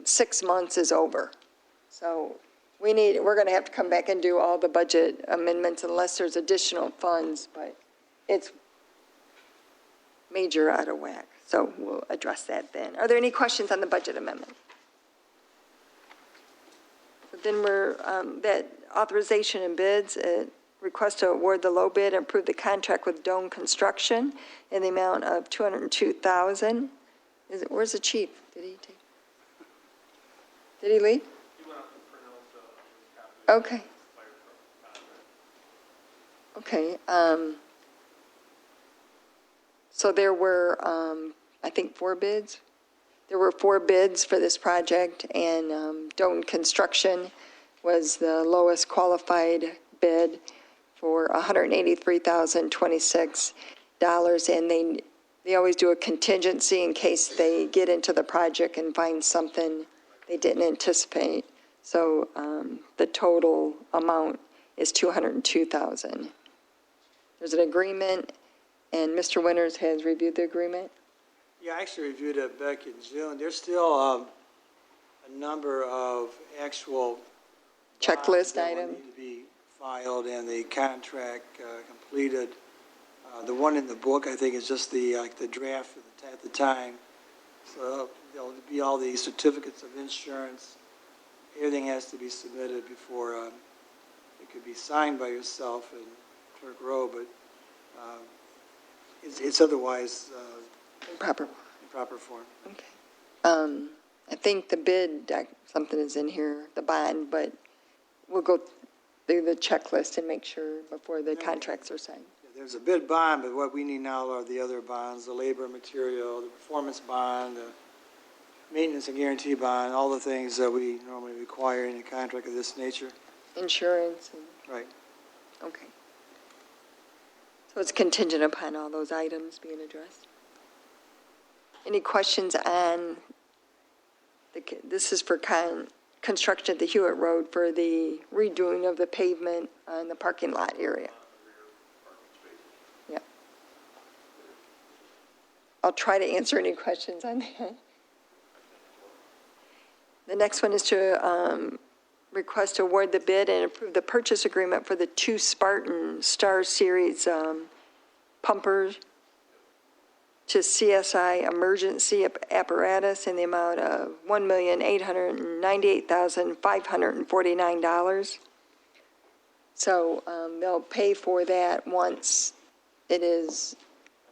6 months is over. So we're going to have to come back and do all the budget amendments unless there's additional funds, but it's major out of whack. So we'll address that then. Are there any questions on the budget amendment? Then we're, that authorization and bids, request to award the low bid and approve the contract with Doan Construction in the amount of $202,000. Where's the chief? Did he leave? He went up for notes. Okay. Okay. So there were, I think, 4 bids. There were 4 bids for this project, and Doan Construction was the lowest qualified bid for $183,026, and they always do a contingency in case they get into the project and find something they didn't anticipate. So the total amount is $202,000. There's an agreement, and Mr. Winters has reviewed the agreement. Yeah, I actually reviewed it back in June. There's still a number of actual Checklist that will item. need to be filed and the contract completed. The one in the book, I think, is just the draft at the time. So there'll be all the certificates of insurance. Everything has to be submitted before it could be signed by yourself and Clerk Rowe, but it's otherwise Proper. in proper form. Okay. I think the bid, something is in here, the bond, but we'll go through the checklist and make sure before the contracts are signed. There's a bid bond, but what we need now are the other bonds, the labor and material, the performance bond, the maintenance and guarantee bond, all the things that we normally require in a contract of this nature. Insurance, and, Right. okay. So it's contingent upon all those items being addressed. Any questions on, this is for construction of the Hewitt Road for the redoing of the pavement on the parking lot area. Yeah. I'll try to answer any questions on that. The next one is to request to award the bid and approve the purchase agreement for the 2 Spartan Star Series pumpers to CSI Emergency Apparatus in the amount of $1,898,549. So they'll pay for that once it is,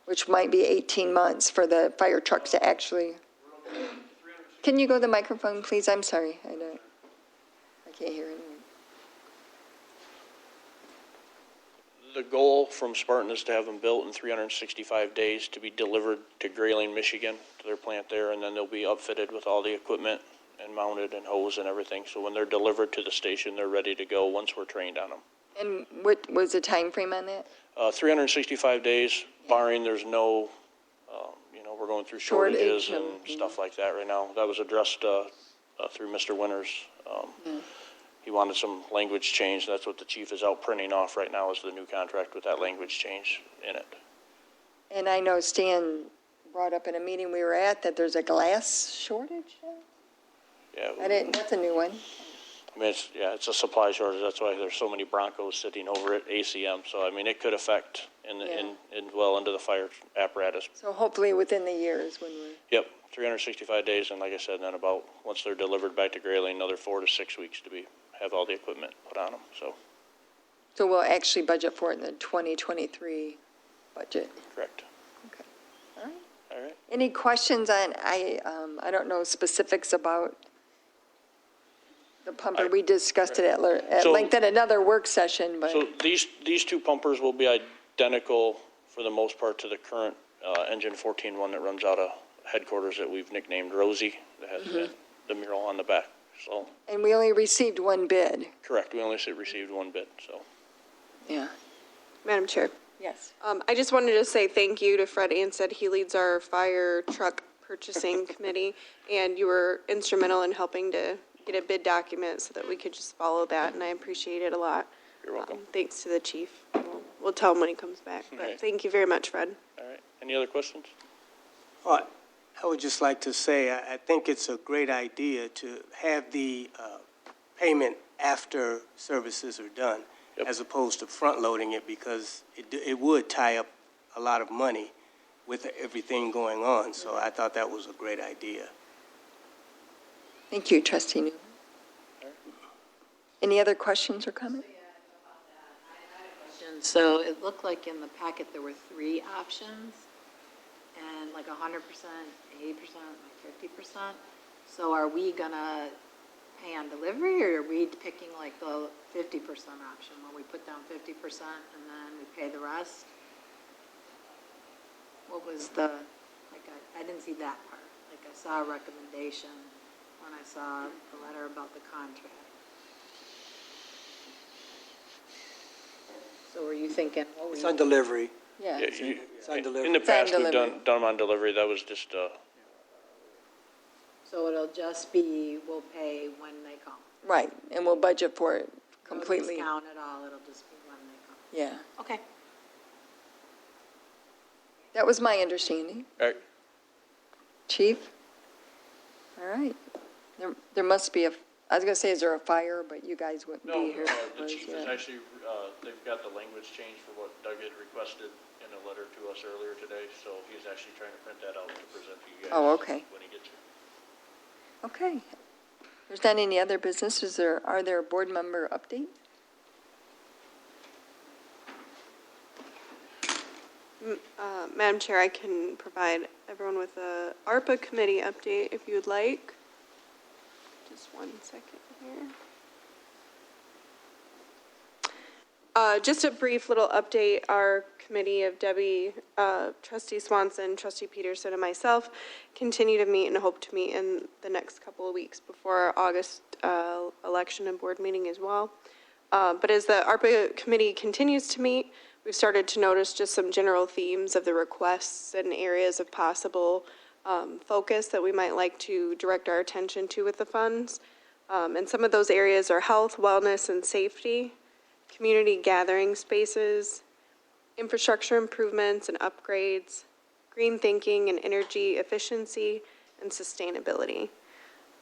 which might be 18 months for the fire trucks to actually. Can you go to the microphone, please? I'm sorry. I can't hear anyone. The goal from Spartan is to have them built in 365 days to be delivered to Grayling, Michigan, to their plant there, and then they'll be outfitted with all the equipment and mounted and hose and everything. So when they're delivered to the station, they're ready to go once we're trained on them. And what was the time frame on that? 365 days, barring there's no, we're going through shortages Shortage and stuff like that right now. That was addressed through Mr. Winters. He wanted some language change. That's what the chief is out printing off right now, is the new contract with that language change in it. And I know Stan brought up in a meeting we were at that there's a glass shortage. Yeah. That's a new one. I mean, it's a supply shortage. That's why there's so many Broncos sitting over at ACM. So, I mean, it could affect well into the fire apparatus. So hopefully within the years when we're. Yep, 365 days, and like I said, then about, once they're delivered back to Grayling, another 4 to 6 weeks to have all the equipment put on them, so. So we'll actually budget for it in the 2023 budget. Correct. Okay. All right. All right. Any questions on, I don't know specifics about the pumper. We discussed it at So- length at another work session, but. So these 2 pumpers will be identical for the most part to the current engine 14 one that runs out of headquarters that we've nicknamed Rosie, that has the mural on the back, so. And we only received one bid. Correct, we only received 1 bid, so. Yeah. Madam Chair, Yes. I just wanted to say thank you to Fred Ansett. He leads our fire truck purchasing committee, and you were instrumental in helping to get a bid document so that we could just follow that, and I appreciate it a lot. You're welcome. Thanks to the chief. We'll tell him when he comes back, All but right. thank you very much, Fred. All right, any other questions? Well, I would just like to say, I think it's a great idea to have the payment after services are done, Yep. as opposed to front-loading it, because it would tie up a lot of money with everything going on. So I thought that was a great idea. Thank you, Trustee Newman. Any other questions or comments? So it looked like in the packet there were 3 options, and like 100%, 80%, like 50%. So are we gonna pay on delivery, or are we picking like the 50% option, where we put down 50% and then we pay the rest? What was I didn't see that part. Like, I saw a recommendation when I saw the letter about the contract. So were you thinking, It's on delivery. Yeah. Yeah, It's on delivery. in the It's on past, we've delivery. done them on delivery. That was just, so it'll just be, we'll pay when they come? Right, and we'll budget for it No completely. discount at all, it'll just be when they come? Yeah, Okay. that was my understanding. all right, Chief? All right. There must be I was going to say, is there a fire, but you guys wouldn't no, be here. the chief is Yeah. actually, they've got the language change for what Doug had requested in a letter to us earlier today, so he's actually trying to print that out to present to you guys. Oh, okay. When he gets here. Okay. There's not any other businesses, are there board member updates? Madam Chair, I can provide everyone with a ARPA committee update if you would like. Just 1 second here. Just a brief little update. Our committee of Debbie, Trustee Swanson, Trustee Peterson, and myself continue to meet and hope to meet in the next couple of weeks before our August election and board meeting as well. But as the ARPA committee continues to meet, we've started to notice just some general themes of the requests and areas of possible focus that we might like to direct our attention to with the funds. And some of those areas are health, wellness, and safety, community gathering spaces, infrastructure improvements and upgrades, green thinking and energy efficiency, and sustainability.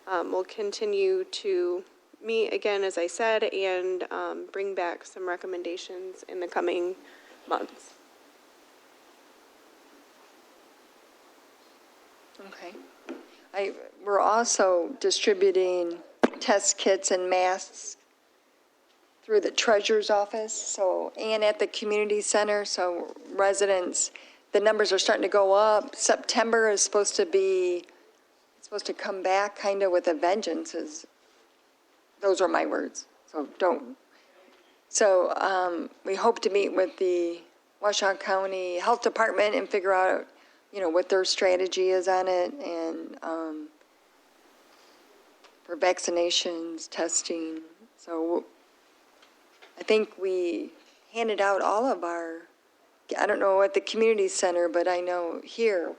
We'll continue to meet again, as I said, and bring back some recommendations in the coming months. Okay. We're also distributing test kits and masks through the treasurer's office, and at the community center, so residents, the numbers are starting to go up. September is supposed to come back kind of with a vengeance, those are my words, so don't. So we hope to meet with the Washoe County Health Department and figure out, what their strategy is on it, and for vaccinations, testing. So I think we handed out all of our, I don't know at the community center, but I know here,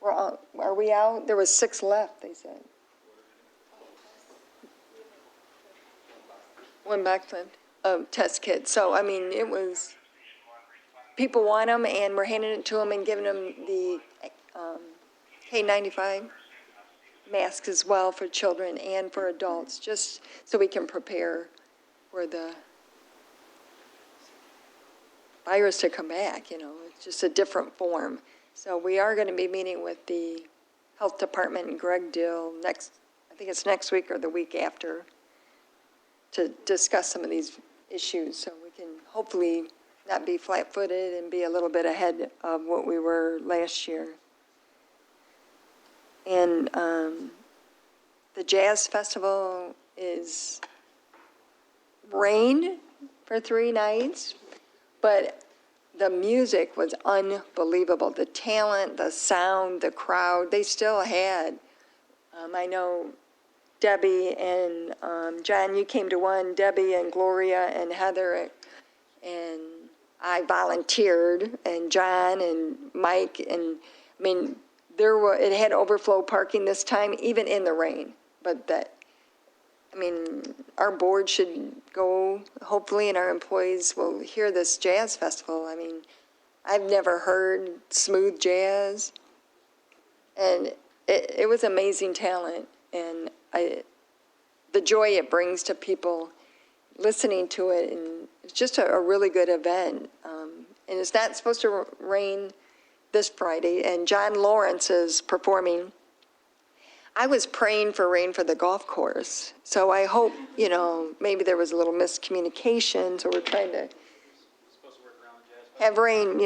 are we out? There was 6 left, they said. One back of test kits. So, I mean, it was, people want them, and we're handing it to them and giving them the K95 masks as well for children and for adults, just so we can prepare for the virus to come back, it's just a different form. So we are going to be meeting with the health department and Greg Dill I think it's next week or the week after, to discuss some of these issues, so we can hopefully not be flat-footed and be a little bit ahead of what we were last year. And the Jazz Festival is rained for 3 nights, but the music was unbelievable. The talent, the sound, the crowd, they still had. I know Debbie and John, you came to one, Debbie and Gloria and Heather, and I volunteered, and John and Mike, and I mean, it had overflow parking this time, even in the rain. But our board should go, hopefully, and our employees will hear this jazz festival. I mean, I've never heard smooth jazz, and it was amazing talent, and the joy it brings to people listening to it, and it's just a really good event. And it's not supposed to rain this Friday, and John Lawrence is performing. I was praying for rain for the golf course, so I hope, maybe there was a little miscommunication, so we're trying to have rain,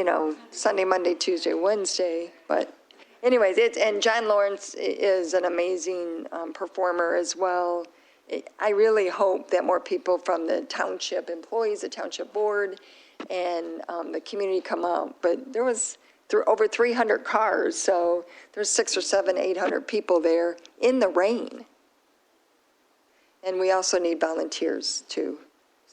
Sunday, Monday, Tuesday, Wednesday, but anyways, and John Lawrence is an amazing performer as well. I really hope that more people from the township employees, the township board, and the community come out, but there was over 300 cars, so there's 600 or 700, 800 people there in the rain. And we also need volunteers too,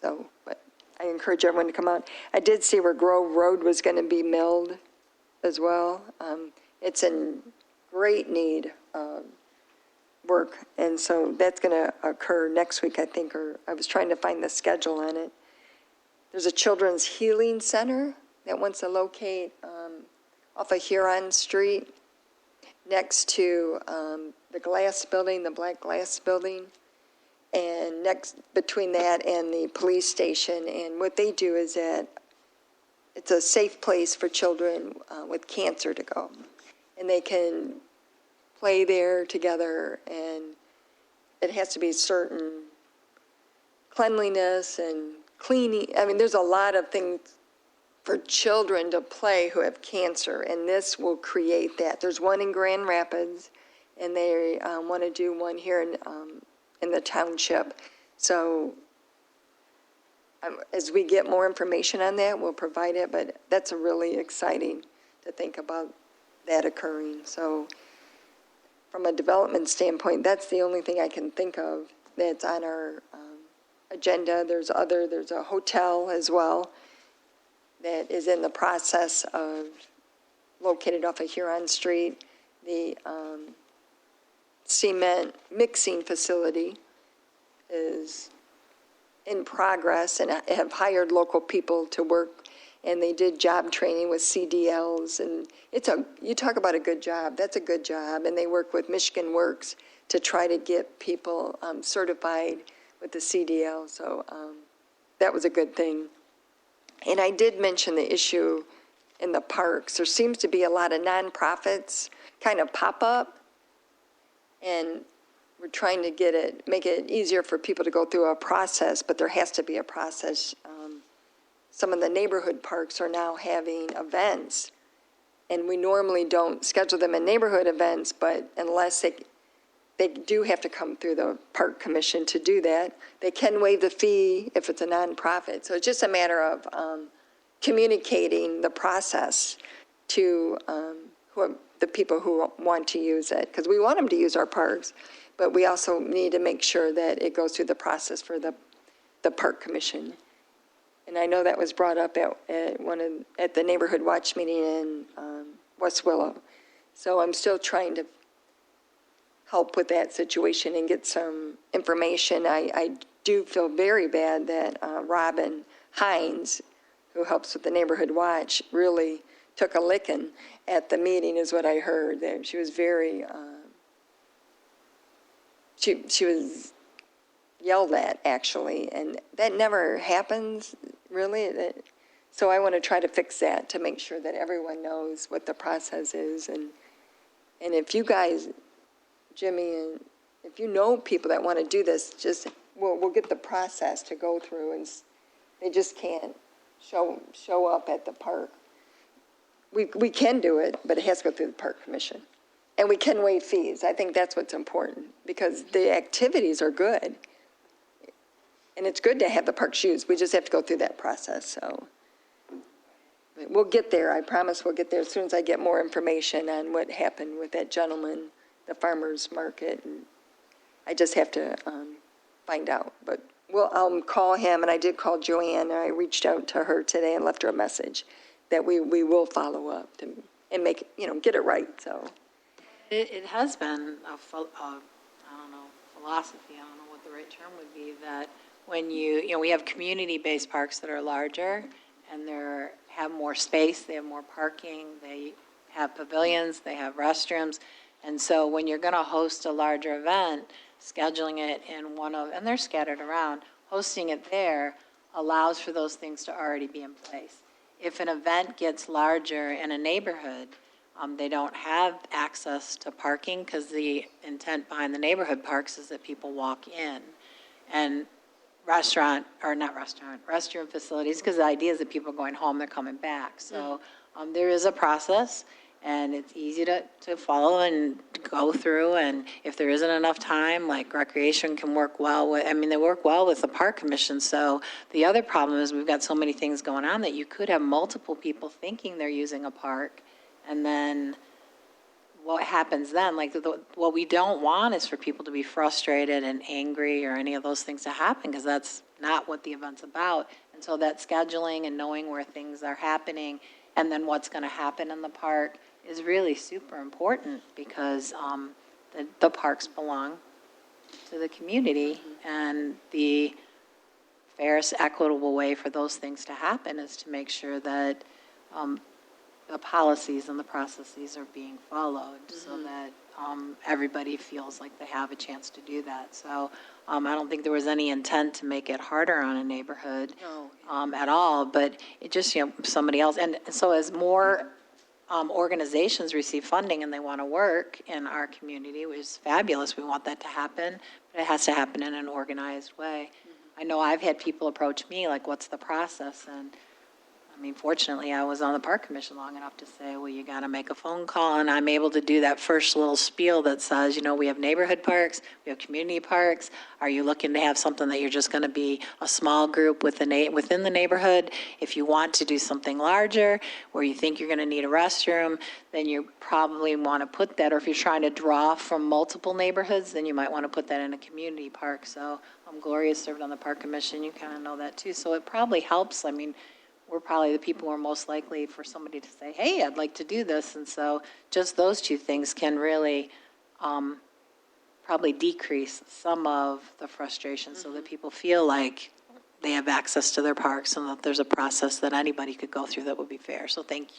but I encourage everyone to come out. I did see where Grove Road was going to be milled as well. It's in great need of work, and so that's going to occur next week, I think, or I was trying to find the schedule on it. There's a children's healing center that wants to locate off of Huron Street next to the glass building, the black glass building, and next between that and the police station. And what they do is that it's a safe place for children with cancer to go. And they can play there together, and it has to be certain cleanliness and cleaning. I mean, there's a lot of things for children to play who have cancer, and this will create that. There's one in Grand Rapids, and they want to do one here in in the township. So as we get more information on that, we'll provide it, but that's really exciting to think about that occurring. So from a development standpoint, that's the only thing I can think of that's on our agenda. There's a hotel as well that is in the process of, located off of Huron Street. The cement mixing facility is in progress, and have hired local people to work, and they did job training with CDLs, and you talk about a good job, that's a good job, and they work with Michigan Works to try to get people certified with the CDL, so that was a good thing. And I did mention the issue in the parks. There seems to be a lot of nonprofits kind of pop up, and we're trying to make it easier for people to go through a process, but there has to be a process. Some of the neighborhood parks are now having events, and we normally don't schedule them in neighborhood events, but unless they do have to come through the park commission to do that. They can waive the fee if it's a nonprofit. So it's just a matter of communicating the process to the people who want to use it, because we want them to use our parks, but we also need to make sure that it goes through the process for the park commission. And I know that was brought up at the neighborhood watch meeting in West Willow. So I'm still trying to help with that situation and get some information. I do feel very bad that Robin Hines, who helps with the neighborhood watch, really took a licking at the meeting, is what I heard. That she was very, she was yelled at, actually, and that never happens, really. So I want to try to fix that to make sure that everyone knows what the process is. And if you guys, Jimmy, and if you know people that want to do this, we'll get the process to go through, and they just can't show up at the park. We can do it, but it has to go through the park commission. And we can waive fees. I think that's what's important, because the activities are good. And it's good to have the parks used. We just have to go through that process. So we'll get there. I promise we'll get there as soon as I get more information on what happened with that gentleman, the farmer's market. And I just have to find out. But I'll call him, and I did call Joanne, and I reached out to her today and left her a message that we will follow up and make it, get it right. So It has been I don't know, philosophy, I don't know what the right term would be, that when we have community-based parks that are larger, and they have more space, they have more parking, they have pavilions, they have restrooms, and so when you're going to host a larger event, scheduling it in and they're scattered around, hosting it there allows for those things to already be in place. If an event gets larger in a neighborhood, they don't have access to parking, because the intent behind the neighborhood parks is that people walk in. And restroom facilities, because the idea is that people are going home, they're coming back. So there is a process, and it's easy to follow and go through. And if there isn't enough time, like recreation can work well with, they work well with the park commission. So the other problem is we've got so many things going on that you could have multiple people thinking they're using a park. And then what happens then? What we don't want is for people to be frustrated and angry or any of those things to happen, because that's not what the event's about. And so that scheduling and knowing where things are happening and then what's going to happen in the park is really super important, because the parks belong to the community, and the fairest, equitable way for those things to happen is to make sure that the policies and the processes are being followed, so that everybody feels like they have a chance to do that. So I don't think there was any intent to make it harder on a neighborhood at all, but it just, somebody else. And so as more organizations receive funding and they want to work in our community, which is fabulous, we want that to happen, but it has to happen in an organized way. I know I've had people approach me like, what's the process? And I mean, fortunately, I was on the park commission long enough to say, well, you got to make a phone call, and I'm able to do that first little spiel that says, you know, we have neighborhood parks, we have community parks. Are you looking to have something that you're just going to be a small group within the neighborhood? If you want to do something larger, where you think you're going to need a restroom, then you probably want to put that, or if you're trying to draw from multiple neighborhoods, then you might want to put that in a community park. So Gloria served on the park commission, you kind of know that too. So it probably helps. I mean, we're probably the people who are most likely for somebody to say, hey, I'd like to do this. And so just those two things can really probably decrease some of the frustration so that people feel like they have access to their parks and that there's a process that anybody could go through that would be fair. So thank you,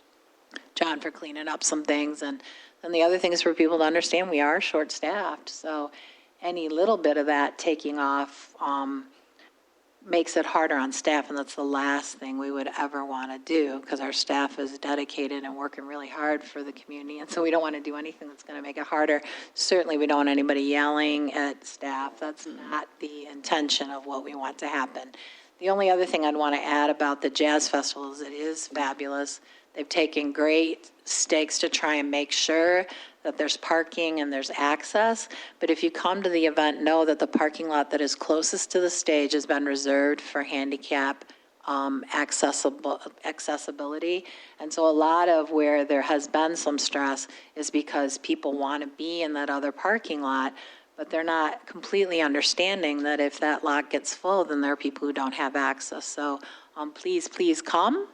John, for cleaning up some things. And then the other thing is for people to understand we are short-staffed. So any little bit of that taking off makes it harder on staff, and that's the last thing we would ever want to do, because our staff is dedicated and working really hard for the community, and so we don't want to do anything that's going to make it harder. Certainly, we don't want anybody yelling at staff. That's not the intention of what we want to happen. The only other thing I'd want to add about the Jazz Festival is it is fabulous. They've taken great stakes to try and make sure that there's parking and there's access. But if you come to the event, know that the parking lot that is closest to the stage has been reserved for handicap accessibility. And so a lot of where there has been some stress is because people want to be in that other parking lot, but they're not completely understanding that if that lot gets full, then there are people who don't have access. So please come.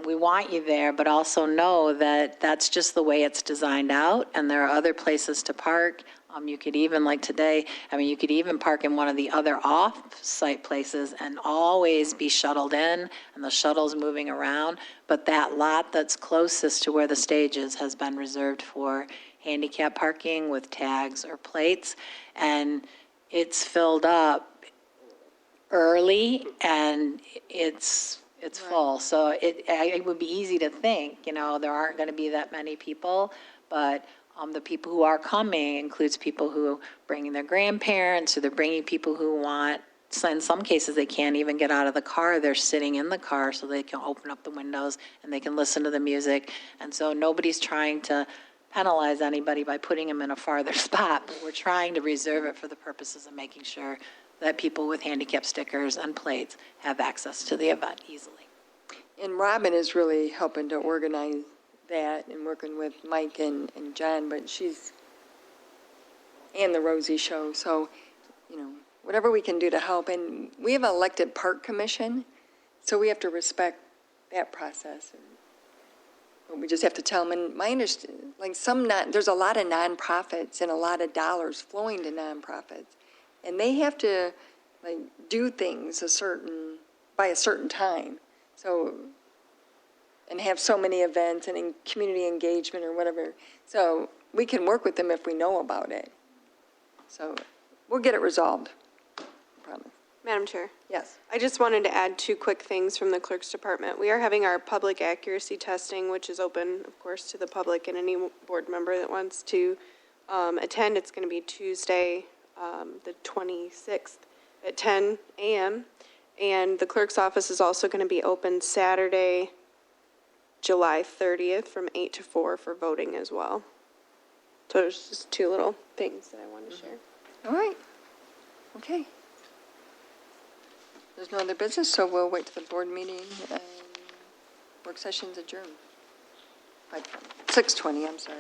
We want you there, but also know that that's just the way it's designed out, and there are other places to park. You could even, like today, you could even park in one of the other off-site places and always be shuttled in, and the shuttle's moving around. But that lot that's closest to where the stage is has been reserved for handicap parking with tags or plates, and it's filled up early, and it's full. So it would be easy to think, there aren't going to be that many people, but the people who are coming includes people who are bringing their grandparents, or they're bringing people who want, so in some cases they can't even get out of the car. They're sitting in the car so they can open up the windows and they can listen to the music. And so nobody's trying to penalize anybody by putting them in a farther spot, but we're trying to reserve it for the purposes of making sure that people with handicap stickers and plates have access to the event easily. And Robin is really helping to organize that and working with Mike and John, but and the Rosie Show. So, whatever we can do to help. And we have an elected park commission, so we have to respect that process. But we just have to tell them. And my understanding, there's a lot of nonprofits and a lot of dollars flowing to nonprofits. And they have to do things by a certain time. So, and have so many events and in community engagement or whatever. So we can work with them if we know about it. So we'll get it resolved, I promise. Madam Chair, Yes. I just wanted to add two quick things from the clerk's department. We are having our public accuracy testing, which is open, of course, to the public and any board member that wants to attend. It's going to be Tuesday, the 26th at 10 a.m. And the clerk's office is also going to be open Saturday, July 30th from 8 to 4 for voting as well. So there's just two little things that I wanted to share. All right. Okay. There's no other business, so we'll wait to the board meeting and work sessions adjourned. 6:20, I'm sorry.